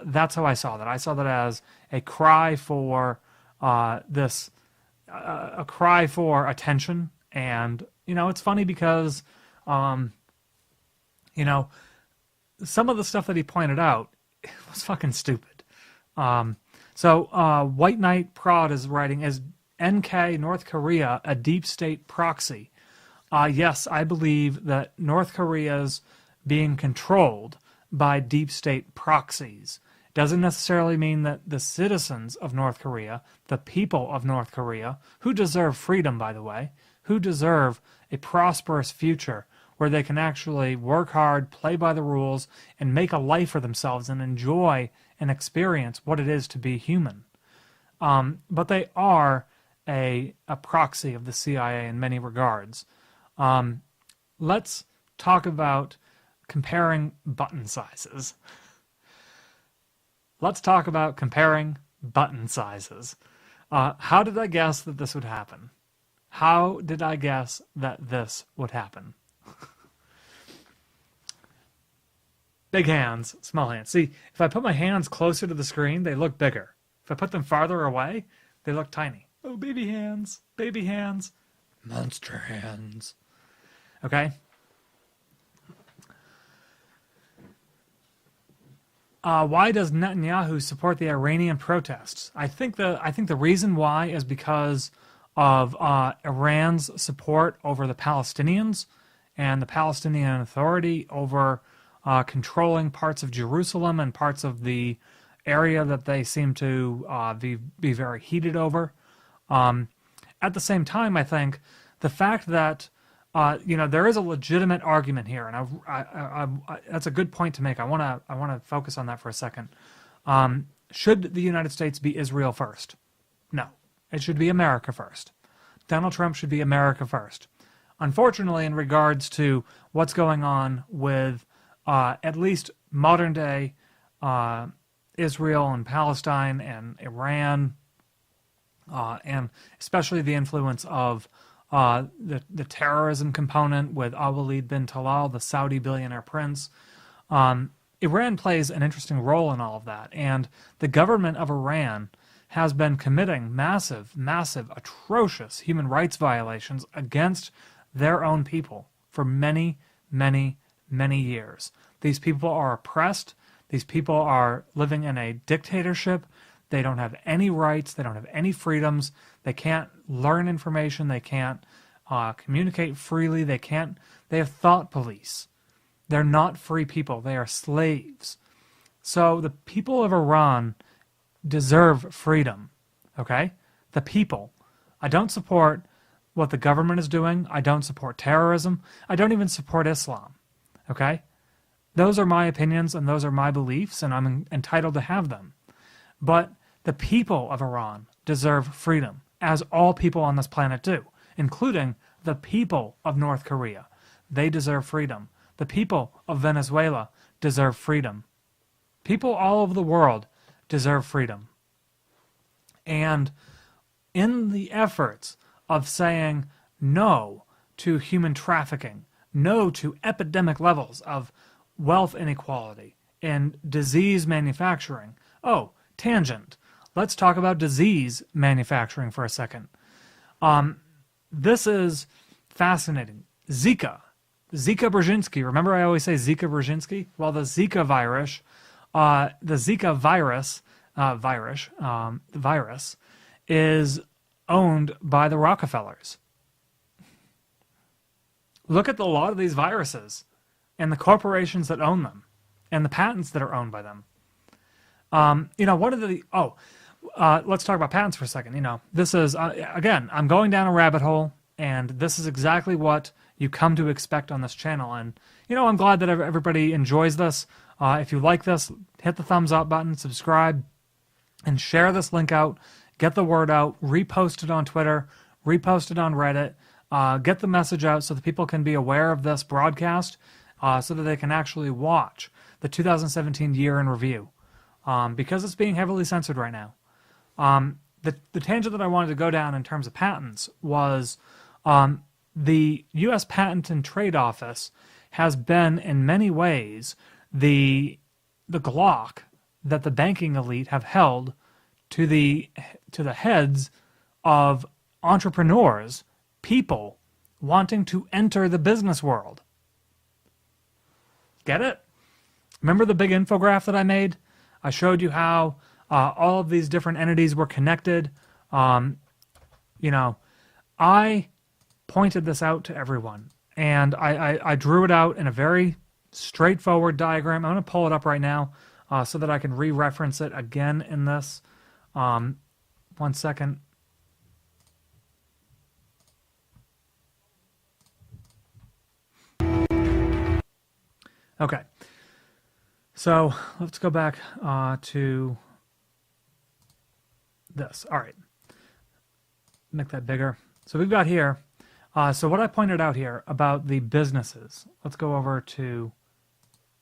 that's how I saw that. I saw that as a cry for a cry for attention. And, it's funny because, some of the stuff that he pointed out was fucking stupid. So White Knight Prod is writing, is NK North Korea a deep state proxy? Yes, I believe that North Korea's being controlled by deep state proxies. Doesn't necessarily mean that the citizens of North Korea, the people of North Korea, who deserve freedom, by the way, who deserve a prosperous future where they can actually work hard, play by the rules, and make a life for themselves and enjoy and experience what it is to be human. But they are a proxy of the CIA in many regards. Let's talk about comparing button sizes. Let's talk about comparing button sizes. How did I guess that this would happen? How did I guess that this would happen? Big hands, small hands. See, if I put my hands closer to the screen, they look bigger. If I put them farther away, they look tiny. Oh, baby hands, monster hands. Okay? Why does Netanyahu support the Iranian protests? I think the reason why is because of Iran's support over the Palestinians and the Palestinian Authority over controlling parts of Jerusalem and parts of the area that they seem to be very heated over. At the same time, I think the fact that there is a legitimate argument here, and I that's a good point to make. I want to focus on that for a second. Should the United States be Israel first? No, it should be America first. Donald Trump should be America first. Unfortunately, in regards to what's going on with at least modern day Israel and Palestine and Iran, and especially the influence of the terrorism component with Al-Walid bin Talal, the Saudi billionaire prince. Iran plays an interesting role in all of that, and the government of Iran has been committing massive, atrocious human rights violations against their own people for many, many, many years. These people are oppressed. These people are living in a dictatorship. They don't have any rights. They don't have any freedoms. They can't learn information. They can't communicate freely. They have thought police. They're not free people. They are slaves. So the people of Iran deserve freedom, okay? The people. I don't support what the government is doing. I don't support terrorism. I don't even support Islam, okay? Those are my opinions and those are my beliefs, and I'm entitled to have them. But the people of Iran deserve freedom, as all people on this planet do, including the people of North Korea. They deserve freedom. The people of Venezuela deserve freedom. People all over the world deserve freedom. And in the efforts of saying no to human trafficking, no to epidemic levels of wealth inequality and disease manufacturing. Oh, tangent. Let's talk about disease manufacturing for a second. This is fascinating. Zika Brzezinski. Remember I always say Zika Brzezinski? Well, the Zika virus, virus is owned by the Rockefellers. Look at a lot of these viruses and the corporations that own them and the patents that are owned by them. Let's talk about patents for a second. This is, again, I'm going down a rabbit hole, and this is exactly what you come to expect on this channel. And, I'm glad that everybody enjoys this. If you like this, hit the thumbs up button, subscribe, and share this link out. Get the word out. Repost it on Twitter. Repost it on Reddit. Get the message out so that people can be aware of this broadcast so that they can actually watch the 2017 year in review. Because it's being heavily censored right now. The tangent that I wanted to go down in terms of patents was the U.S. Patent and Trade Office has been, in many ways, the Glock that the banking elite have held to the heads of entrepreneurs, people wanting to enter the business world. Get it? Remember the big infographic that I made? I showed you how all of these different entities were connected. I pointed this out to everyone, and I drew it out in a very straightforward diagram. I'm going to pull it up right now so that I can re-reference it again in this. 1 second. Okay. So let's go back to this. All right. Make that bigger. So we've got here. So what I pointed out here about the businesses. Let's go over to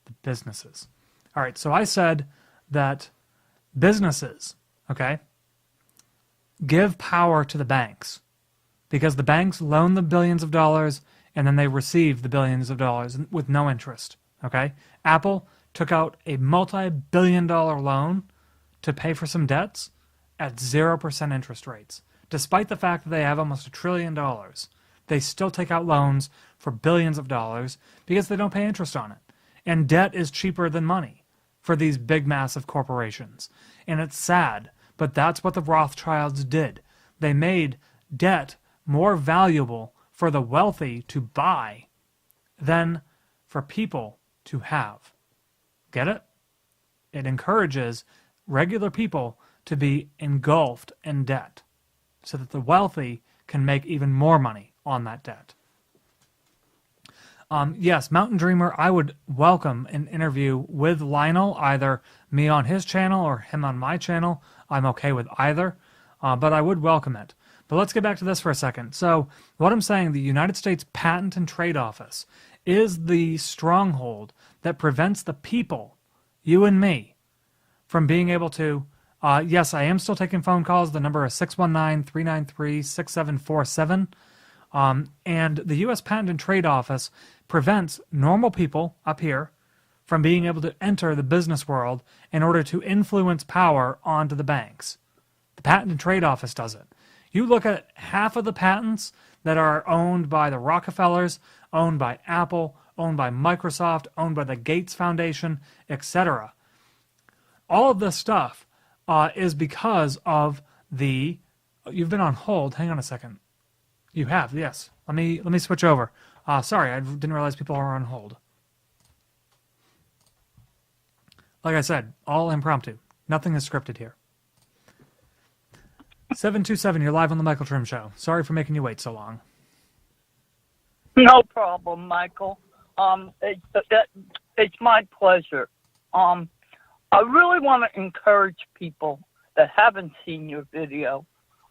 the businesses. All right. So I said that businesses, okay, give power to the banks because the banks loan the billions of dollars and then they receive the billions of dollars with no interest. Okay. Apple took out a multi-billion-dollar loan to pay for some debts at 0% interest rates. Despite the fact that they have almost $1 trillion, they still take out loans for billions of dollars because they don't pay interest on it. And debt is cheaper than money for these big, massive corporations. And it's sad, but that's what the Rothschilds did. They made debt more valuable for the wealthy to buy than for people to have. Get it? It encourages regular people to be engulfed in debt so that the wealthy can make even more money on that debt. Yes, Mountain Dreamer, I would welcome an interview with Lionel, either me on his channel or him on my channel. I'm okay with either, but I would welcome it. But let's get back to this for a second. So what I'm saying, the United States Patent and Trade Office is the stronghold that prevents the people, you and me, from being able to, yes, I am still taking phone calls. The number is 619-393-6747. And the U.S. Patent and Trade Office prevents normal people up here from being able to enter the business world in order to influence power onto the banks. The Patent and Trade Office does it. You look at half of the patents that are owned by the Rockefellers, owned by Apple, owned by Microsoft, owned by the Gates Foundation, etc. All of this stuff is because of the... You've been on hold. Hang on a second. You have, yes. Let me switch over. Sorry, I didn't realize people are on hold. Like I said, all impromptu. Nothing is scripted here. 727, you're live on the Michael Trim Show. Sorry for making you wait so long. No problem, Michael. It's my pleasure. I really want to encourage people that haven't seen your video.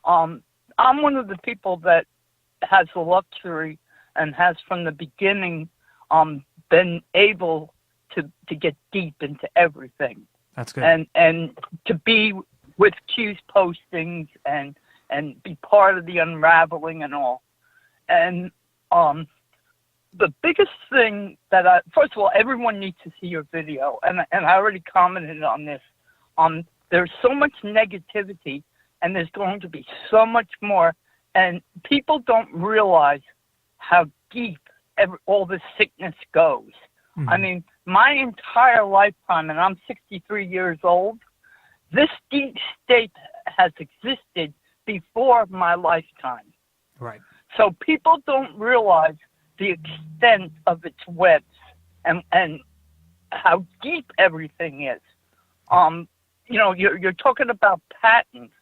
I'm one of the people that has the luxury and has from the beginning been able to get deep into everything. That's good. And to be with Q's postings and be part of the unraveling and all. And the biggest thing that first of all, everyone needs to see your video, and I already commented on this. There's so much negativity, and there's going to be so much more, and people don't realize how deep all this sickness goes. Mm-hmm. I mean, my entire lifetime, and I'm 63 years old, this deep state has existed before my lifetime. Right. So people don't realize the extent of its webs and how deep everything is. You're talking about patents.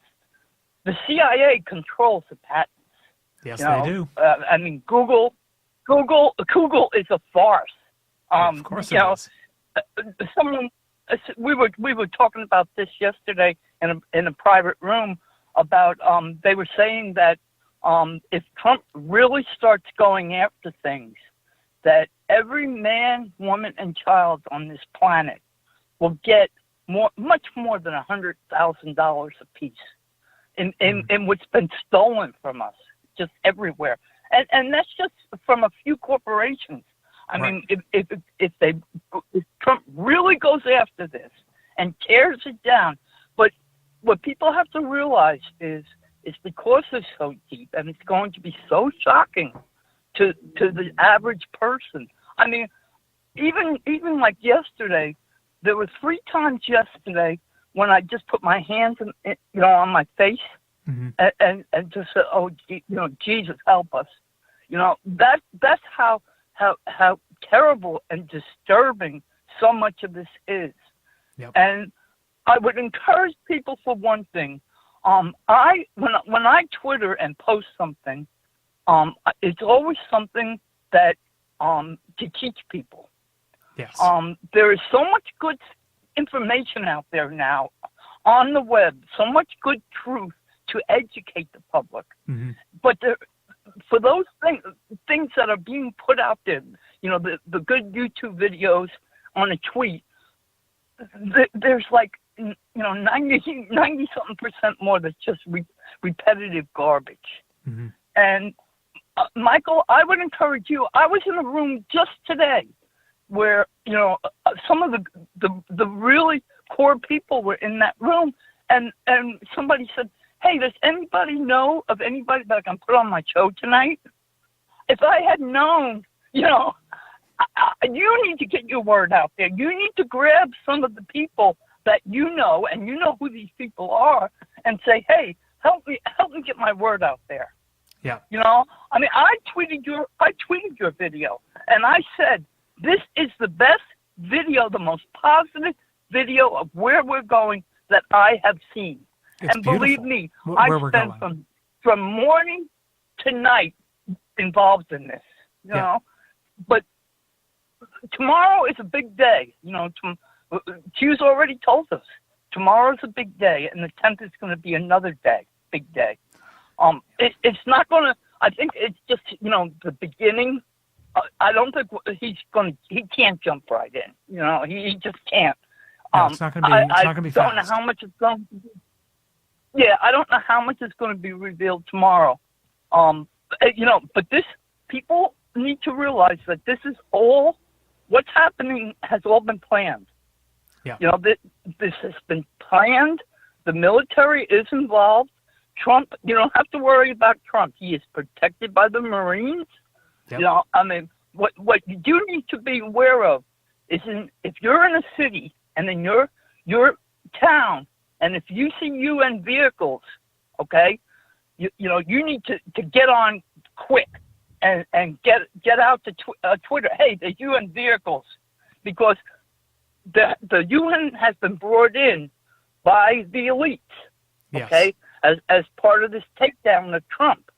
The CIA controls the patents. Yes, they do. I mean, Google is a farce. Of course it is. We were talking about this yesterday in a private room about they were saying that if Trump really starts going after things, that every man, woman, and child on this planet will get much more than $100,000 apiece in what's been stolen from us, just everywhere, and that's just from a few corporations. I mean, if Trump really goes after this and tears it down, but what people have to realize is because it's so deep and it's going to be so shocking to the average person. I mean, even like yesterday, there were 3 times yesterday when I just put my hands on my face mm-hmm. and just said, "Oh, Jesus, help us." That's how terrible and disturbing so much of this is. Yep. And I would encourage people for one thing. When I Twitter and post something, it's always something that to teach people. Yes. There is so much good information out there now on the web, so much good truth to educate the public. Mm-hmm. But for those things that are being put out there, the good YouTube videos on a tweet, there's like 90-something% more that's just repetitive garbage. Mm-hmm. And Michael, I would encourage you. I was in a room just today where some of the really core people were in that room, and somebody said, "Hey, does anybody know of anybody that I can put on my show tonight?" If I had known, you need to get your word out there. You need to grab some of the people that and you know who these people are, and say, "Hey, help me get my word out there." Yeah. I mean, I tweeted your video, and I said, "This is the best video, the most positive video of where we're going that I have seen." It's and beautiful. Believe me, where I we're spent going. from morning to night involved in this. You know, but tomorrow is a big day. Q's already told us tomorrow's a big day, and the 10th is going to be another big day. It's not going to. I think it's just the beginning. I don't think he can't jump right in. He just can't. No, it's not going to be. It's not going to be fast. I don't know how much it's going to be. Yeah, I don't know how much is going to be revealed tomorrow. But people need to realize that this is all what's happening has all been planned. Yeah. This has been planned. The military is involved. Trump, you don't have to worry about Trump. He is protected by the Marines. Yep. what you do need to be aware of is if you're in a city and in your town, and if you see UN vehicles, okay, you need to get on quick and get out to Twitter. Hey, the UN vehicles, because the UN has been brought in by the elites, okay, yes, as part of this takedown of Trump,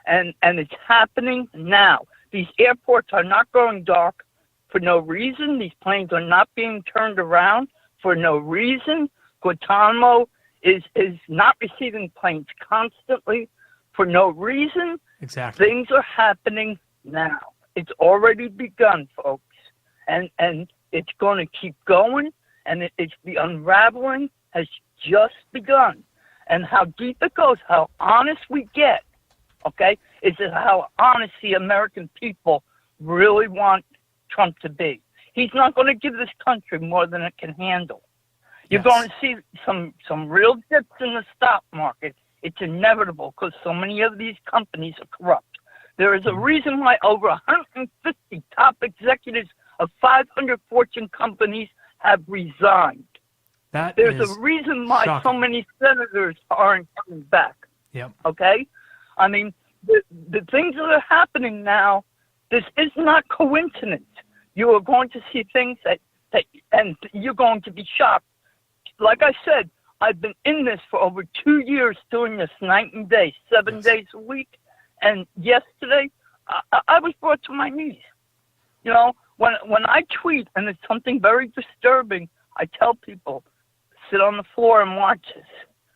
and it's happening now. These airports are not going dark for no reason. These planes are not being turned around for no reason. Guantanamo is not receiving planes constantly for no reason. Exactly. Things are happening now. It's already begun, folks. And it's going to keep going, and it's the unraveling has just begun. And how deep it goes, how honest we get, okay, is how honest the American people really want Trump to be. He's not going to give this country more than it can handle. You're going to see some real dips in the stock market. It's inevitable because so many of these companies are corrupt. There is a reason why over 150 top executives of 500 Fortune companies have resigned. There's a reason why shocking. So many senators aren't coming back. Yep. Okay? I mean, the things that are happening now, this is not coincidence. You are going to see things that and you're going to be shocked. Like I said, I've been in this for over 2 years doing this night and day, 7 days a week. And yesterday, I was brought to my knees. You know, when I tweet and it's something very disturbing, I tell people, sit on the floor and watch this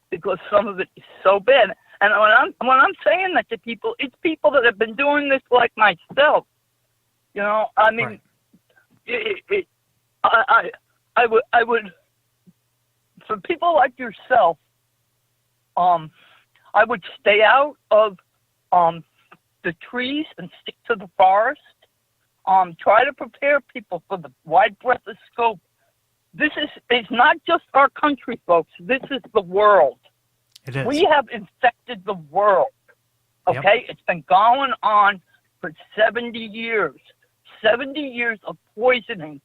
because some of it is so bad. And when I'm saying that to people, it's people that have been doing this like myself. You know, I mean, right. I would, for people like yourself, I would stay out of the trees and stick to the forest. Try to prepare people for the wide breadth of scope. This is not just our country, folks. This is the world. It is. We have infected the world. Okay? Yep. It's been going on for 70 years. 70 years of poisoning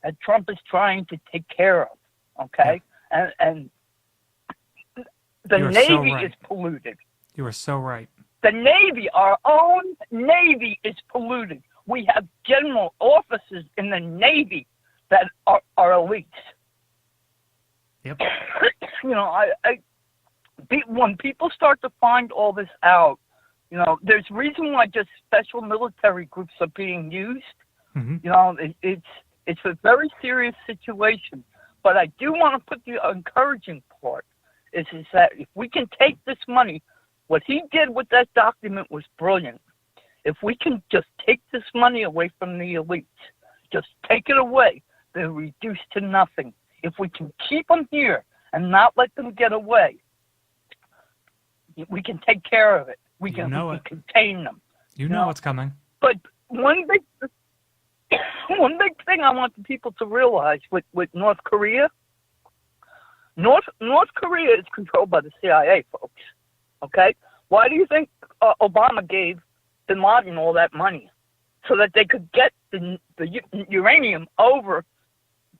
that Trump is trying to take care of. Okay? Yeah. And the Navy is polluted. You are so right. The Navy, our own Navy, is polluted. We have general officers in the Navy that are elites. Yep. You know, when people start to find all this out, you know, there's reason why just special military groups are being used. Mm-hmm. You know, it's a very serious situation. But I do want to put the encouraging part is that if we can take this money, what he did with that document was brilliant. If we can just take this money away from the elites, just take it away, they're reduced to nothing. If we can keep them here and not let them get away, we can take care of it. We can contain them. You know what's coming. But one big thing I want the people to realize with North Korea, North Korea is controlled by the CIA, folks. Okay? Why do you think Obama gave Bin Laden all that money? So that they could get the uranium over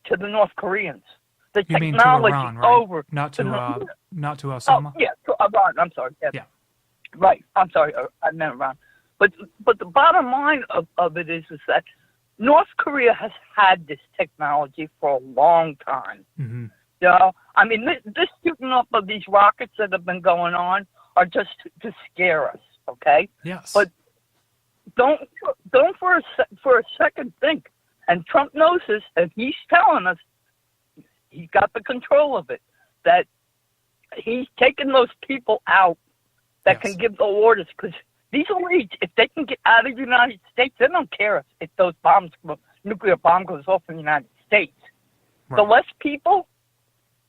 to the North Koreans. The you technology mean to Iran, right? over not to Osama? Oh, yeah, to Iran. I'm sorry. Yeah. Right. I'm sorry. I meant Iran. But the bottom line of it is that North Korea has had this technology for a long time. Mm-hmm. You know, I mean, this shooting up of these rockets that have been going on are just to scare us. Okay. Yes. But don't for a second think. And Trump knows this, and he's telling us he's got the control of it. That he's taking those people out that can give the orders. Because these elites, if they can get out of the United States, they don't care if those nuclear bomb goes off in the United States. Right. The less people,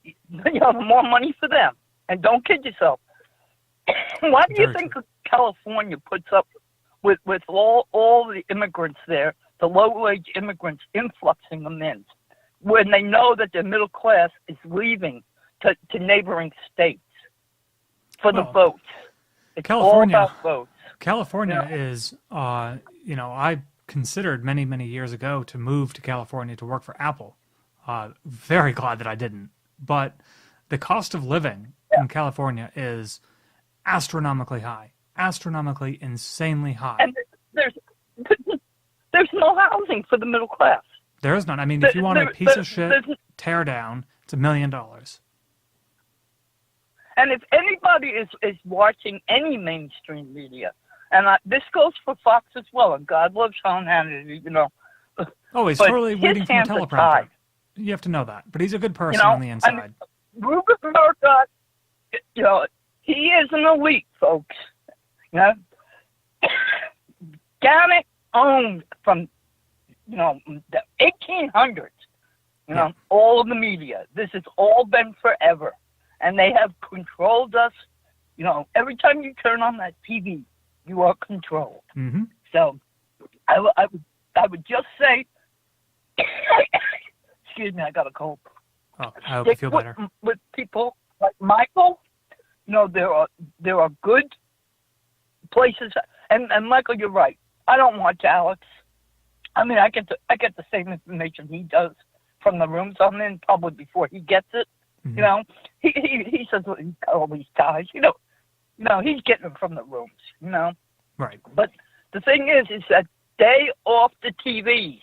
you know, the more money for them. And don't kid yourself. Why do you think California puts up with all the immigrants there, the low-wage immigrants, influxing them in, when they know that the middle class is leaving to neighboring states for the votes? It's California, all about votes. California is, you know, considered many, many years ago to move to California to work for Apple. Very glad that I didn't. But the cost of living in California is astronomically high, astronomically, insanely high. And there's no housing for the middle class. There is none. I mean, if you want a piece of shit tear down, it's $1 million. And if anybody is watching any mainstream media, and this goes for Fox as well, and God loves Sean Hannity, you know. Oh, he's but totally reading from a his hands are teleprompter. tied. You have to know that. But he's a good person You know, on the inside. Rupert Murdoch, you know, he is an elite, folks. You know, Gannett owned from, you know, the 1800s, you know, all of the media. This has all been forever. And they have controlled us. You know, every time you turn on that TV, you are controlled. Mm-hmm. So I would just say, excuse me, I got a cold. Oh, I hope you feel better. With people like Michael, you know, there are good places. And Michael, you're right. I don't watch Alex. I mean, I get the same information he does from the rooms I'm in, probably before he gets it. Mm-hmm. You know, he says he's got all these ties. You know, he's getting them from the rooms. You know, Right. But the thing is that they off the TVs.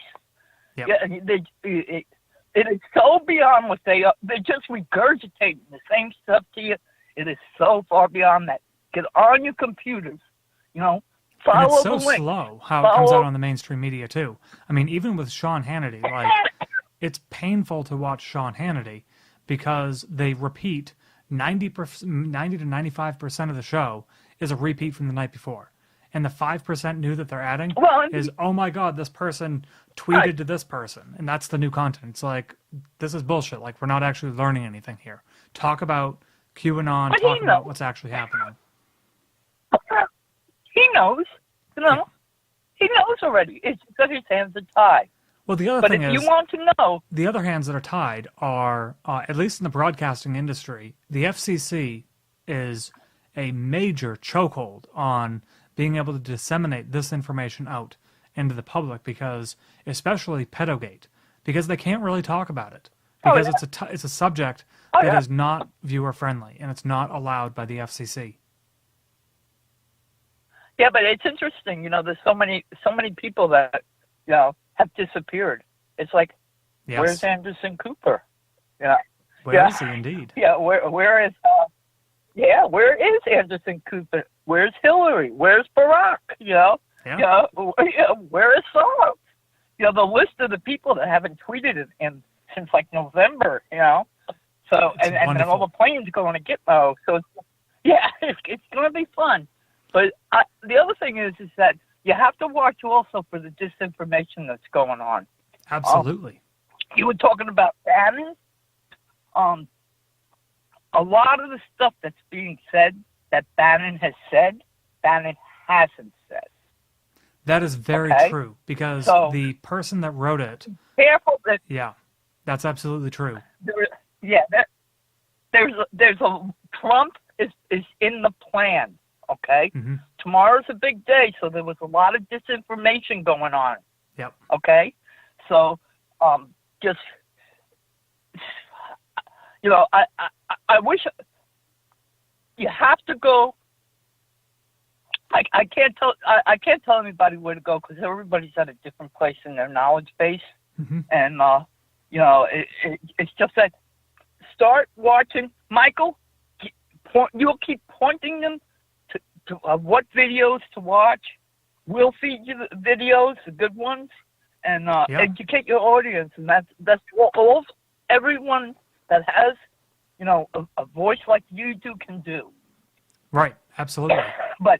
Yep. Yeah, it is so beyond what they are. They're just regurgitating the same stuff to you. It is so far beyond that. Get on your computers. You know, follow and it's the so link. slow how it comes out on the mainstream media too. I mean, even with Sean Hannity, like it's painful to watch Sean Hannity because they repeat 90 to 95% of the show is a repeat from the night before. And the 5% new that they're adding is, oh my God, this person tweeted to this person. And that's the new content. It's like, this is bullshit. Like, we're not actually learning anything here. Talk about QAnon, talk about what's actually happening. He knows. You know, he knows already. It's because his hands are tied. Well, the other thing is, if you want to know, the other hands that are tied are, at least in the broadcasting industry, the FCC is a major chokehold on being able to disseminate this information out into the public, because, especially pedogate, because they can't really talk about it because it's a subject that is not viewer friendly and it's not allowed by the FCC. Yeah, but it's interesting. You know, there's so many people that, you know, have disappeared. It's like, where's Anderson Cooper? Yeah, where is he indeed? Yeah, where is? Where is Anderson Cooper? Where's Hillary? Where's Barack? You know, where is Soros? You know, the list of the people that haven't tweeted in since like November. You know, so and then all the planes going to Gitmo. So it's going to be fun. But the other thing is that you have to watch also for the disinformation that's going on. Absolutely. You were talking about Bannon. A lot of the stuff that's being said that Bannon has said, Bannon hasn't said. That is very true, because the person that wrote it. Careful that. Yeah, that's absolutely true. There's a Trump is in the plan. Okay. Mm-hmm. Tomorrow's a big day, so there was a lot of disinformation going on. Yep. Okay. So, just, you know, I wish you have to go. I can't tell anybody where to go because everybody's at a different place in their knowledge base, and you know, it's just that start watching. Michael, you'll keep pointing them to what videos to watch. We'll feed you the videos, the good ones, and educate your audience. And that's what everyone that has, you know, a voice like you do can do. Right. Absolutely. But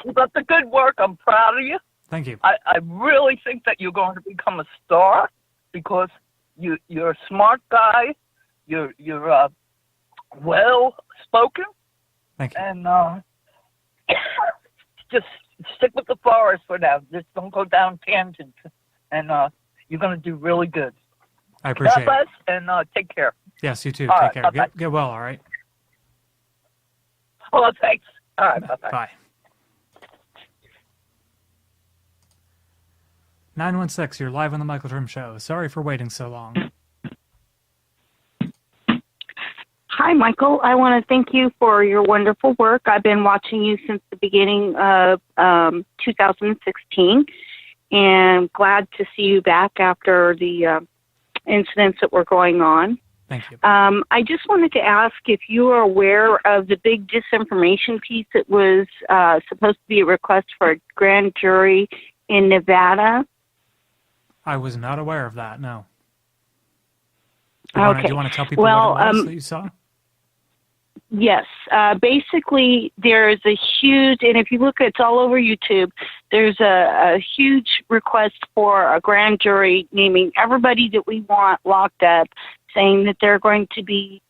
keep up the good work. I'm proud of you. Thank you. I really think that you're going to become a star because you're a smart guy. You're well spoken. Thank you. And just stick with the forest for now. Just don't go down tangents. And you're going to do really good. I appreciate God bless, it. and take care. Yes, you too. All Take right, care. Get well, all right? Oh, thanks. All right, bye-bye. Bye. 916, you're live on the Michael Trim Show. Sorry for waiting so long. Hi, Michael. I want to thank you for your wonderful work. I've been watching you since the beginning of 2016, and glad to see you back after the incidents that were going on. Thank you. I just wanted to ask if you are aware of the big disinformation piece that was supposed to be a request for a grand jury in Nevada. I was not aware of that, no. Do you want to tell people what it was that you saw? Yes. Basically, there's a huge, and if you look, it's all over YouTube, there's a huge request for a grand jury naming everybody that we want locked up, saying that they're going to be,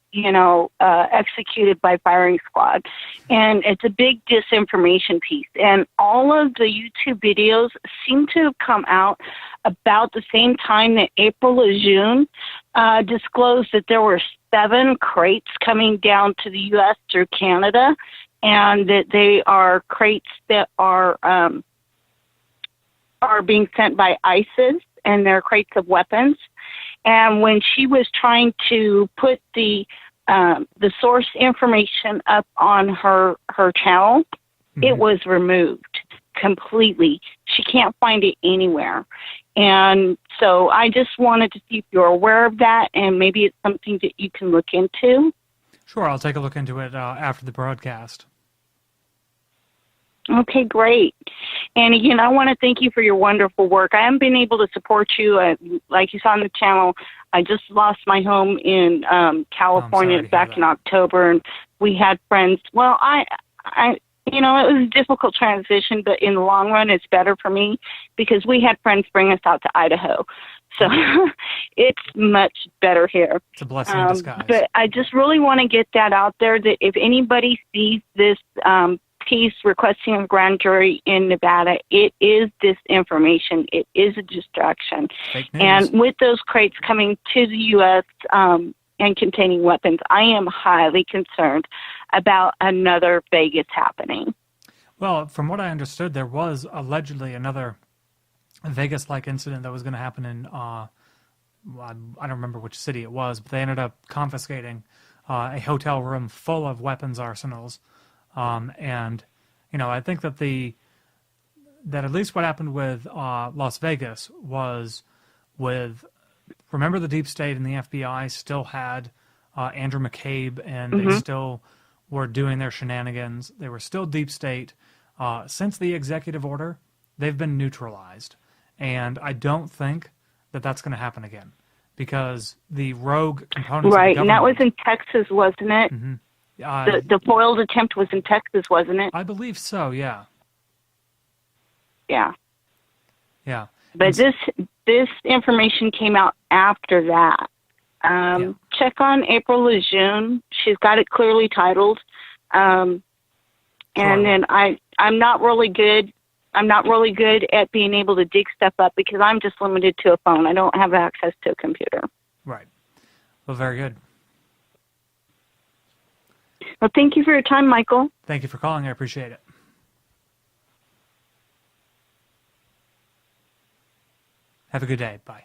executed by firing squad. And it's a big disinformation piece. And all of the YouTube videos seem to have come out about the same time that April or June disclosed that there were 7 crates coming down to the U.S. through Canada, and that they are crates that are being sent by ISIS, and they're crates of weapons. And when she was trying to put the source information up on her channel, it was removed completely. She can't find it anywhere. And so I just wanted to see if you're aware of that, and maybe it's something that you can look into. Sure, I'll take a look into it after the broadcast. Okay, great. And again, I want to thank you for your wonderful work. I haven't been able to support you. Like you saw on the channel, I just lost my home in California back in October, and we had friends. Well, it was a difficult transition, but in the long run, it's better for me because we had friends bring us out to Idaho. So it's much better here. It's a blessing in disguise. But I just really want to get that out there, that if anybody sees this piece requesting a grand jury in Nevada, it is disinformation. It is a distraction. Fake news. And with those crates coming to the U.S. And containing weapons, I am highly concerned about another Vegas happening. Well, from what I understood, there was allegedly another Vegas-like incident that was going to happen in, I don't remember which city it was, but they ended up confiscating a hotel room full of weapons arsenals. And, I think that that at least what happened with Las Vegas was remember the deep state and the FBI still had Andrew McCabe, and they still were doing their shenanigans. They were still deep state. Since the executive order, they've been neutralized. And I don't think that that's going to happen again, because the rogue components of the government... Right, and that was in Texas, wasn't it? Mm-hmm. The foiled attempt was in Texas, wasn't it? I believe so, yeah. Yeah. Yeah. But this information came out after that. Check on April or June. She's got it clearly titled. And then I'm not really good. I'm not really good at being able to dig stuff up because I'm just limited to a phone. I don't have access to a computer. Right. Well, very good. Well, thank you for your time, Michael. Thank you for calling. I appreciate it. Have a good day. Bye.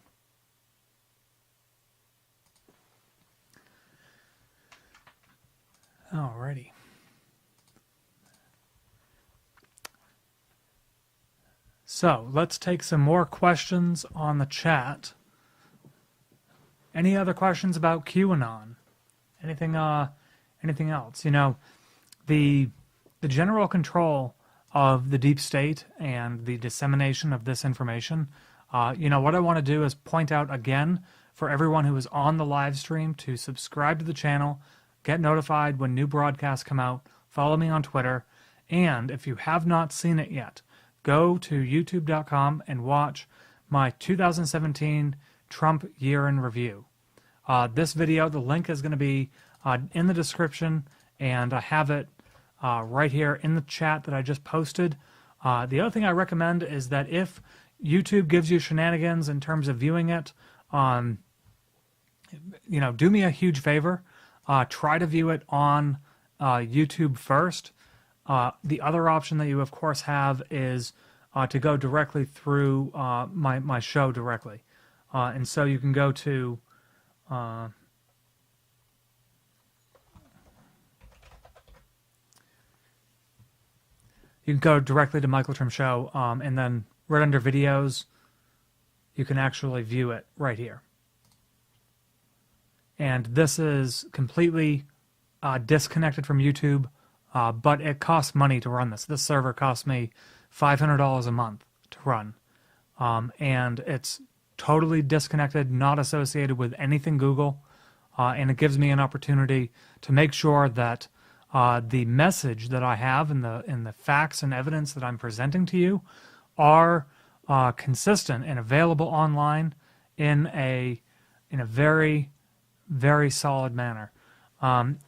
Alrighty. So let's take some more questions on the chat. Any other questions about QAnon? Anything else? The general control of the deep state and the dissemination of this information. What I want to do is point out again for everyone who is on the live stream to subscribe to the channel, get notified when new broadcasts come out, follow me on Twitter, and if you have not seen it yet, go to youtube.com and watch my 2017 Trump Year in Review. This video, the link is going to be in the description, and I have it right here in the chat that I just posted. The other thing I recommend is that if YouTube gives you shenanigans in terms of viewing it, do me a huge favor. Try to view it on YouTube first. The other option that you, of course, have is to go directly through my show directly. And so you can go to directly to Michael Trim Show, and then right under videos, you can actually view it right here. And this is completely disconnected from YouTube, but it costs money to run this. This server costs me $500 a month to run, and it's totally disconnected, not associated with anything Google, and it gives me an opportunity to make sure that the message that I have and the facts and evidence that I'm presenting to you are consistent and available online in a very, very solid manner.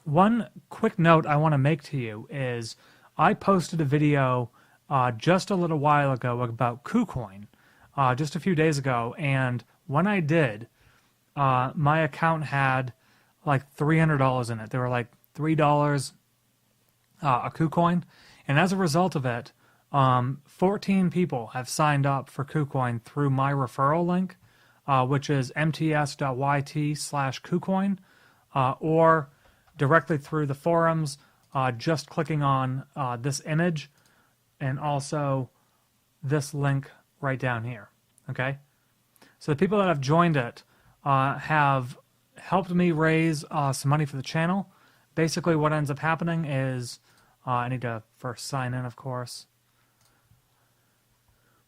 One quick note I want to make to you is I posted a video just a little while ago about KuCoin, just a few days ago, and when I did, my account had like $300 in it. There were like $3 a KuCoin, and as a result of it, 14 people have signed up for KuCoin through my referral link, which is mts.yt/KuCoin, or directly through the forums, just clicking on this image and also this link right down here. Okay? So the people that have joined it have helped me raise some money for the channel. Basically what ends up happening is, I need to first sign in, of course.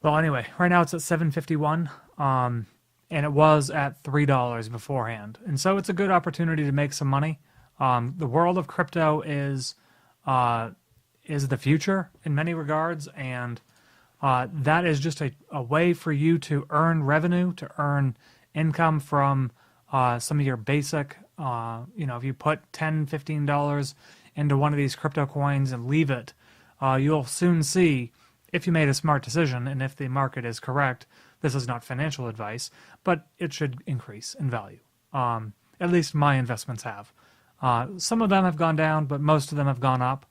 Well, anyway, right now it's at $7.51, and it was at $3 beforehand. And so it's a good opportunity to make some money. The world of crypto is the future in many regards, and that is just a way for you to earn revenue, to earn income from some of your basic, if you put $10, $15 into one of these crypto coins and leave it, you'll soon see, if you made a smart decision and if the market is correct, this is not financial advice, but it should increase in value. At least my investments have. Some of them have gone down, but most of them have gone up.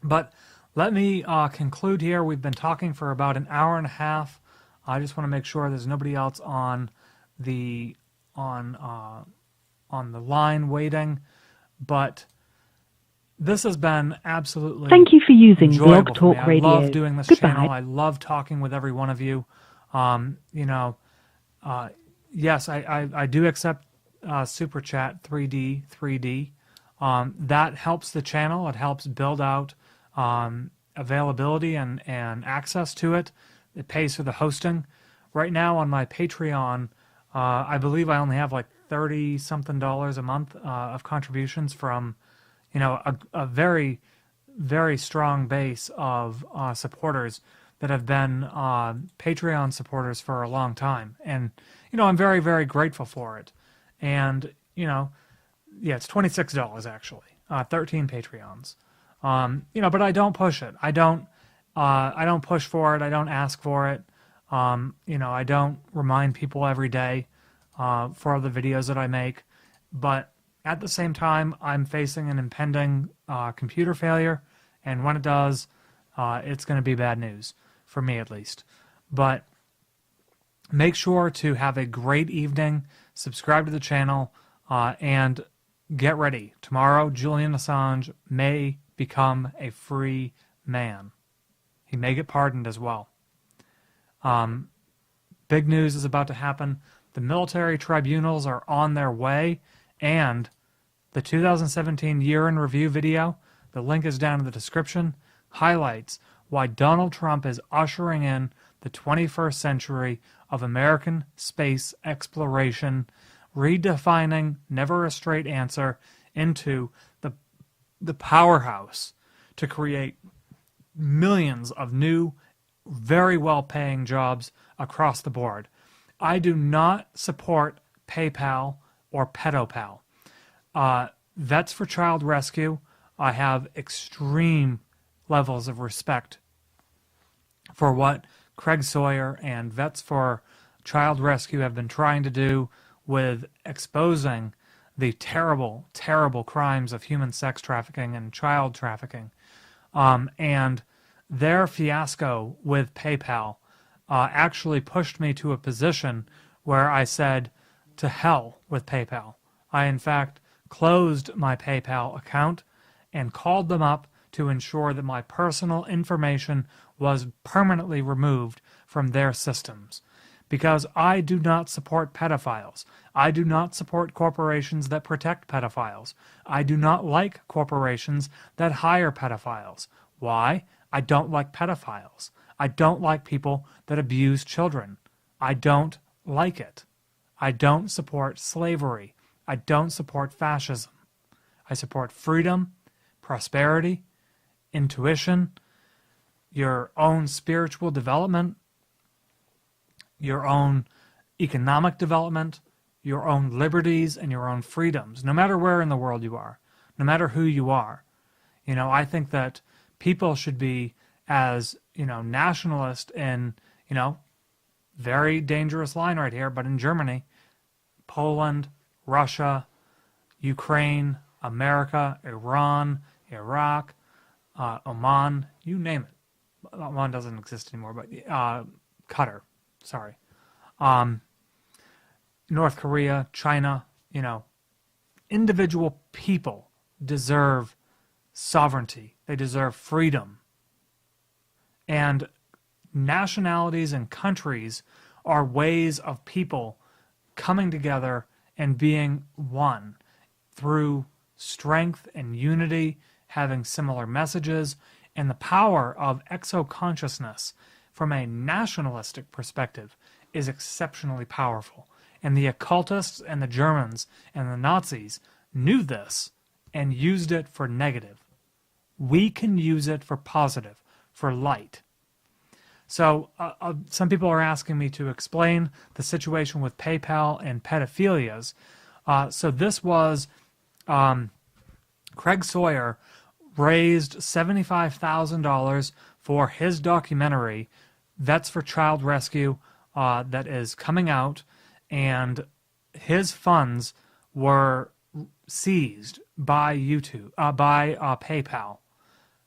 But let me conclude here. We've been talking for about an hour and a half. I just want to make sure there's nobody else on the line waiting. But this has been absolutely Thank you for using enjoyable Blog Talk for me. Radio. I love doing this Goodbye. channel. I love talking with every one of you. Yes, I do accept Super Chat 3D. That helps the channel. It helps build out availability and access to it. It pays for the hosting. Right now on my Patreon, I believe I only have like $30-something a month of contributions from, a very, very strong base of supporters that have been Patreon supporters for a long time. And, I'm very, very grateful for it. And, it's $26 actually, 13 Patreons. But I don't push it. I don't push for it. I don't ask for it. I don't remind people every day for the videos that I make. But at the same time, I'm facing an impending computer failure. And when it does, it's going to be bad news, for me at least. But make sure to have a great evening. Subscribe to the channel. And get ready. Tomorrow, Julian Assange may become a free man. He may get pardoned as well. Big news is about to happen. The military tribunals are on their way, and the 2017 Year in Review video, the link is down in the description, highlights why Donald Trump is ushering in the 21st century of American space exploration, redefining never a straight answer into the powerhouse to create millions of new, very well-paying jobs across the board. I do not support PayPal or PedoPal. Vets for Child Rescue, I have extreme levels of respect for what Craig Sawyer and Vets for Child Rescue have been trying to do with exposing the terrible, terrible crimes of human sex trafficking and child trafficking. And their fiasco with PayPal actually pushed me to a position where I said, to hell with PayPal. I, in fact, closed my PayPal account and called them up to ensure that my personal information was permanently removed from their systems. Because I do not support pedophiles. I do not support corporations that protect pedophiles. I do not like corporations that hire pedophiles. Why? I don't like pedophiles. I don't like people that abuse children. I don't like it. I don't support slavery. I don't support fascism. I support freedom, prosperity, intuition, your own spiritual development, your own economic development, your own liberties and your own freedoms, no matter where in the world you are, no matter who you are. You know, I think that people should be as, nationalist in, very dangerous line right here, but in Germany, Poland, Russia, Ukraine, America, Iran, Iraq, Oman, you name it. Oman doesn't exist anymore, but Qatar, sorry. North Korea, China, individual people deserve sovereignty. They deserve freedom. And nationalities and countries are ways of people coming together and being one through strength and unity, having similar messages, and the power of exo-consciousness from a nationalistic perspective is exceptionally powerful. And the occultists and the Germans and the Nazis knew this and used it for negative. We can use it for positive, for light. So some people are asking me to explain the situation with PayPal and pedophilias. So this was Craig Sawyer raised $75,000 for his documentary, Vets for Child Rescue, that is coming out, and his funds were seized by PayPal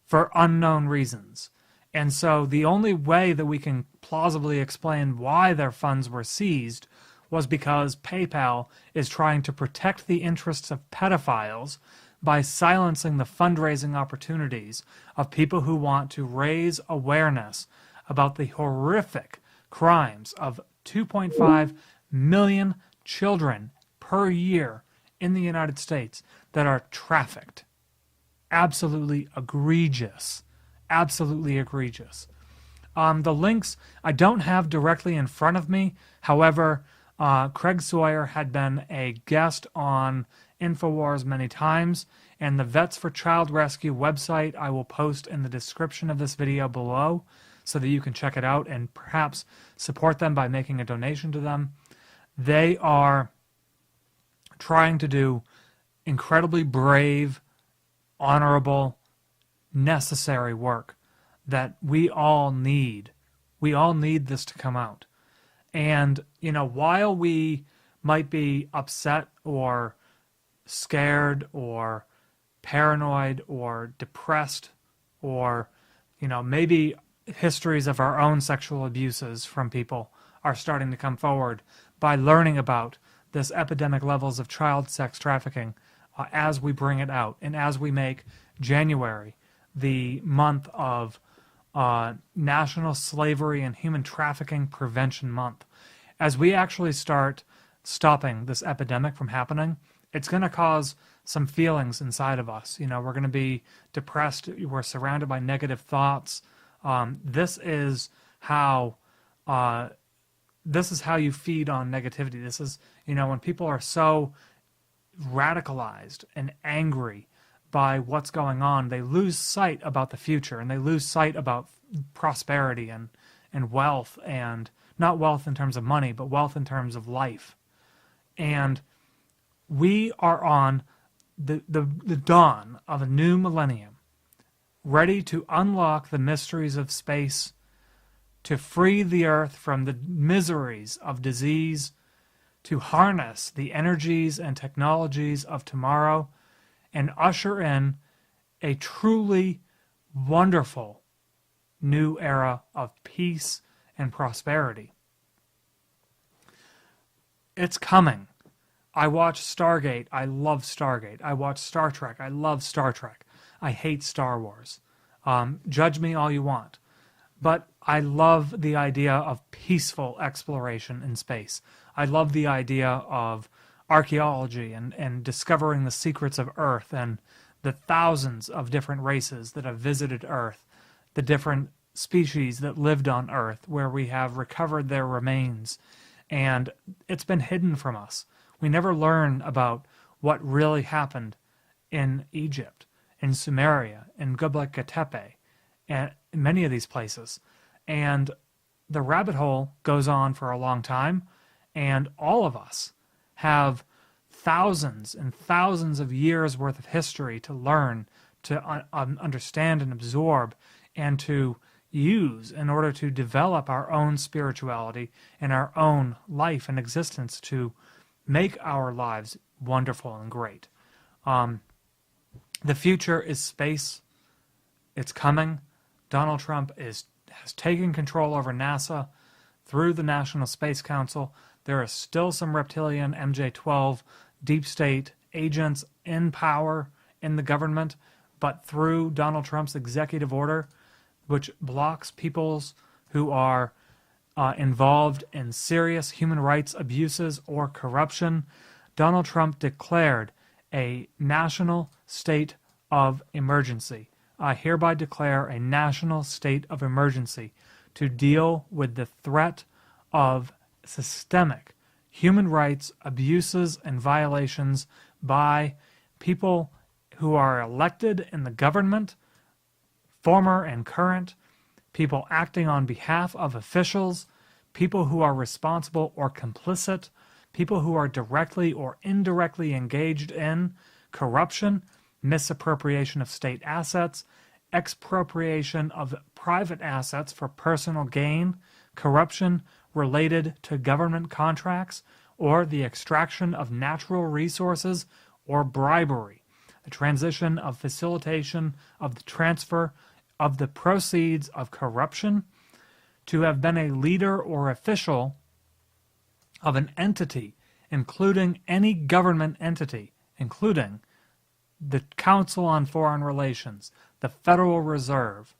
for unknown reasons. And so the only way that we can plausibly explain why their funds were seized was because PayPal is trying to protect the interests of pedophiles by silencing the fundraising opportunities of people who want to raise awareness about the horrific crimes of 2.5 million children per year in the United States that are trafficked. Absolutely egregious. Absolutely egregious. The links I don't have directly in front of me. However, Craig Sawyer had been a guest on InfoWars many times, and the Vets for Child Rescue website I will post in the description of this video below so that you can check it out and perhaps support them by making a donation to them. They are trying to do incredibly brave, honorable, necessary work that we all need. We all need this to come out. And, while we might be upset or scared or paranoid or depressed or, maybe histories of our own sexual abuses from people are starting to come forward by learning about this epidemic levels of child sex trafficking as we bring it out and as we make January the month of National Slavery and Human Trafficking Prevention Month. As we actually start stopping this epidemic from happening, it's going to cause some feelings inside of us. We're going to be depressed. We're surrounded by negative thoughts. This is how you feed on negativity. This is, when people are so radicalized and angry by what's going on, they lose sight about the future, and they lose sight about prosperity and wealth, and not wealth in terms of money, but wealth in terms of life. And we are on the dawn of a new millennium, ready to unlock the mysteries of space, to free the earth from the miseries of disease, to harness the energies and technologies of tomorrow, and usher in a truly wonderful new era of peace and prosperity. It's coming. I watch Stargate. I love Stargate. I watch Star Trek. I love Star Trek. I hate Star Wars. Judge me all you want. But I love the idea of peaceful exploration in space. I love the idea of archaeology and discovering the secrets of Earth and the thousands of different races that have visited Earth, the different species that lived on Earth, where we have recovered their remains, and it's been hidden from us. We never learn about what really happened in Egypt, in Sumeria, in Göbekli Tepe, and many of these places. And the rabbit hole goes on for a long time, and all of us have thousands and thousands of years worth of history to learn, to understand and absorb, and to use in order to develop our own spirituality and our own life and existence to make our lives wonderful and great. The future is space. It's coming. Donald Trump has taken control over NASA through the National Space Council. There are still some reptilian MJ-12 deep state agents in power in the government, but through Donald Trump's executive order, which blocks peoples who are involved in serious human rights abuses or corruption, Donald Trump declared a national state of emergency. I hereby declare a national state of emergency to deal with the threat of systemic human rights abuses and violations by people who are elected in the government, former and current, people acting on behalf of officials, people who are responsible or complicit, people who are directly or indirectly engaged in corruption, misappropriation of state assets, expropriation of private assets for personal gain, corruption related to government contracts, or the extraction of natural resources, or bribery, the transition of facilitation of the transfer of the proceeds of corruption, to have been a leader or official of an entity, including any government entity, including the Council on Foreign Relations, the Federal Reserve,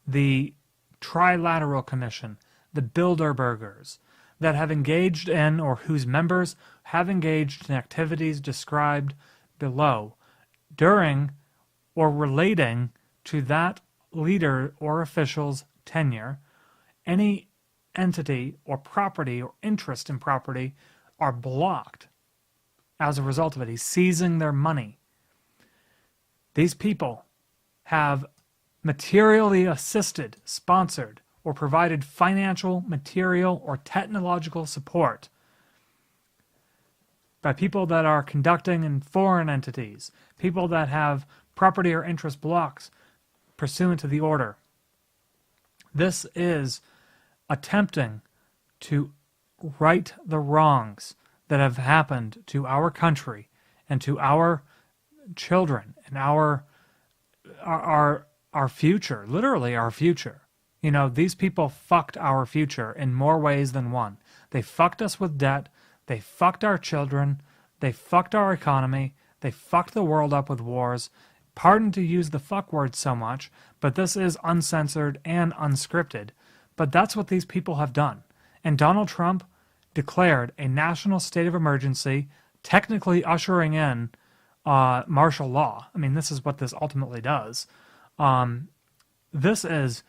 the Trilateral Commission, the Bilderbergers, that have engaged in, or whose members have engaged in activities described below during or relating to that leader or official's tenure. Any entity or property or interest in property are blocked as a result of it. He's seizing their money. These people have materially assisted, sponsored, or provided financial, material, or technological support by people that are conducting in foreign entities, people that have property or interest blocks pursuant to the order. This is attempting to right the wrongs that have happened to our country and to our children and our future, literally our future. You know, these people fucked our future in more ways than one. They fucked us with debt. They fucked our children. They fucked our economy. They fucked the world up with wars. Pardon to use the fuck word so much, but this is uncensored and unscripted. But that's what these people have done. And Donald Trump declared a national state of emergency, technically ushering in martial law. I mean, this is what this ultimately does. This is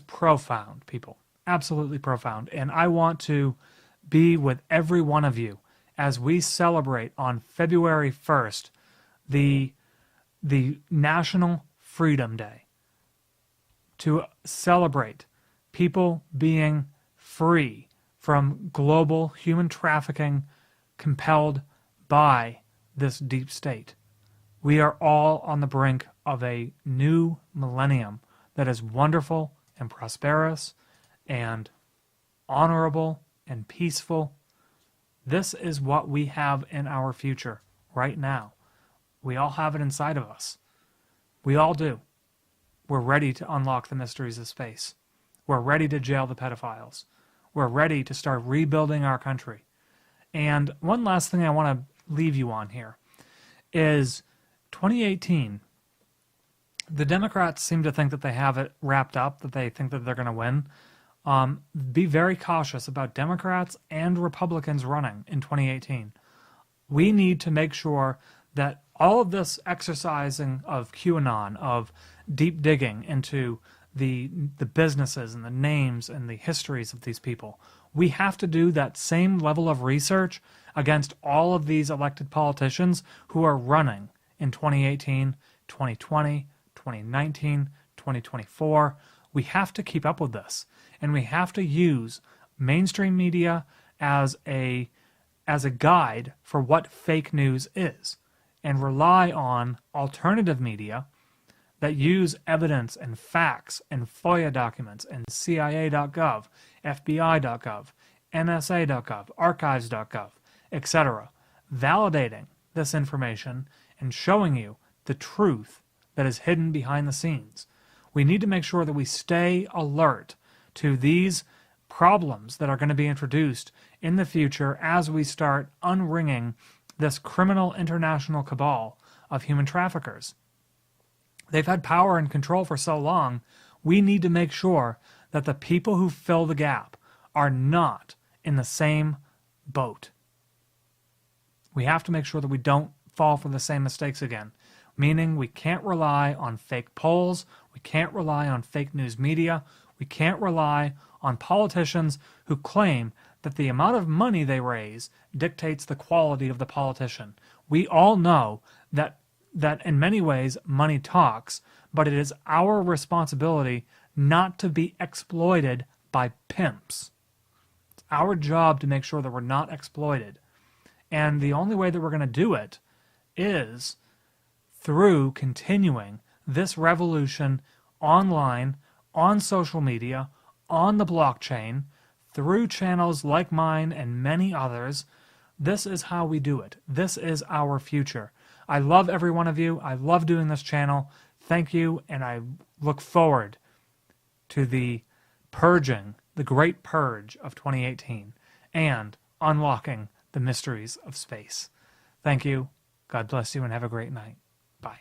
profound, people. Absolutely profound. And I want to be with every one of you as we celebrate on February 1st the National Freedom Day, to celebrate people being free from global human trafficking compelled by this deep state. We are all on the brink of a new millennium that is wonderful and prosperous and honorable and peaceful. This is what we have in our future right now. We all have it inside of us. We all do. We're ready to unlock the mysteries of space. We're ready to jail the pedophiles. We're ready to start rebuilding our country. And one last thing I want to leave you on here is 2018. The Democrats seem to think that they have it wrapped up, that they think that they're going to win. Be very cautious about Democrats and Republicans running in 2018. We need to make sure that all of this exercising of QAnon, of deep digging into the businesses and the names and the histories of these people, we have to do that same level of research against all of these elected politicians who are running in 2018, 2020, 2019, 2024. We have to keep up with this, and we have to use mainstream media as a guide for what fake news is, and rely on alternative media that use evidence and facts and FOIA documents and CIA.gov, FBI.gov, NSA.gov, archives.gov, etc., validating this information and showing you the truth that is hidden behind the scenes. We need to make sure that we stay alert to these problems that are going to be introduced in the future as we start unringing this criminal international cabal of human traffickers. They've had power and control for so long, we need to make sure that the people who fill the gap are not in the same boat. We have to make sure that we don't fall for the same mistakes again, meaning we can't rely on fake polls, we can't rely on fake news media, we can't rely on politicians who claim that the amount of money they raise dictates the quality of the politician. We all know that in many ways money talks, but it is our responsibility not to be exploited by pimps. It's our job to make sure that we're not exploited. And the only way that we're going to do it is through continuing this revolution online, on social media, on the blockchain, through channels like mine and many others. This is how we do it. This is our future. I love every one of you. I love doing this channel. Thank you, and I look forward to the purging, the great purge of 2018, and unlocking the mysteries of space. Thank you. God bless you, and have a great night. Bye.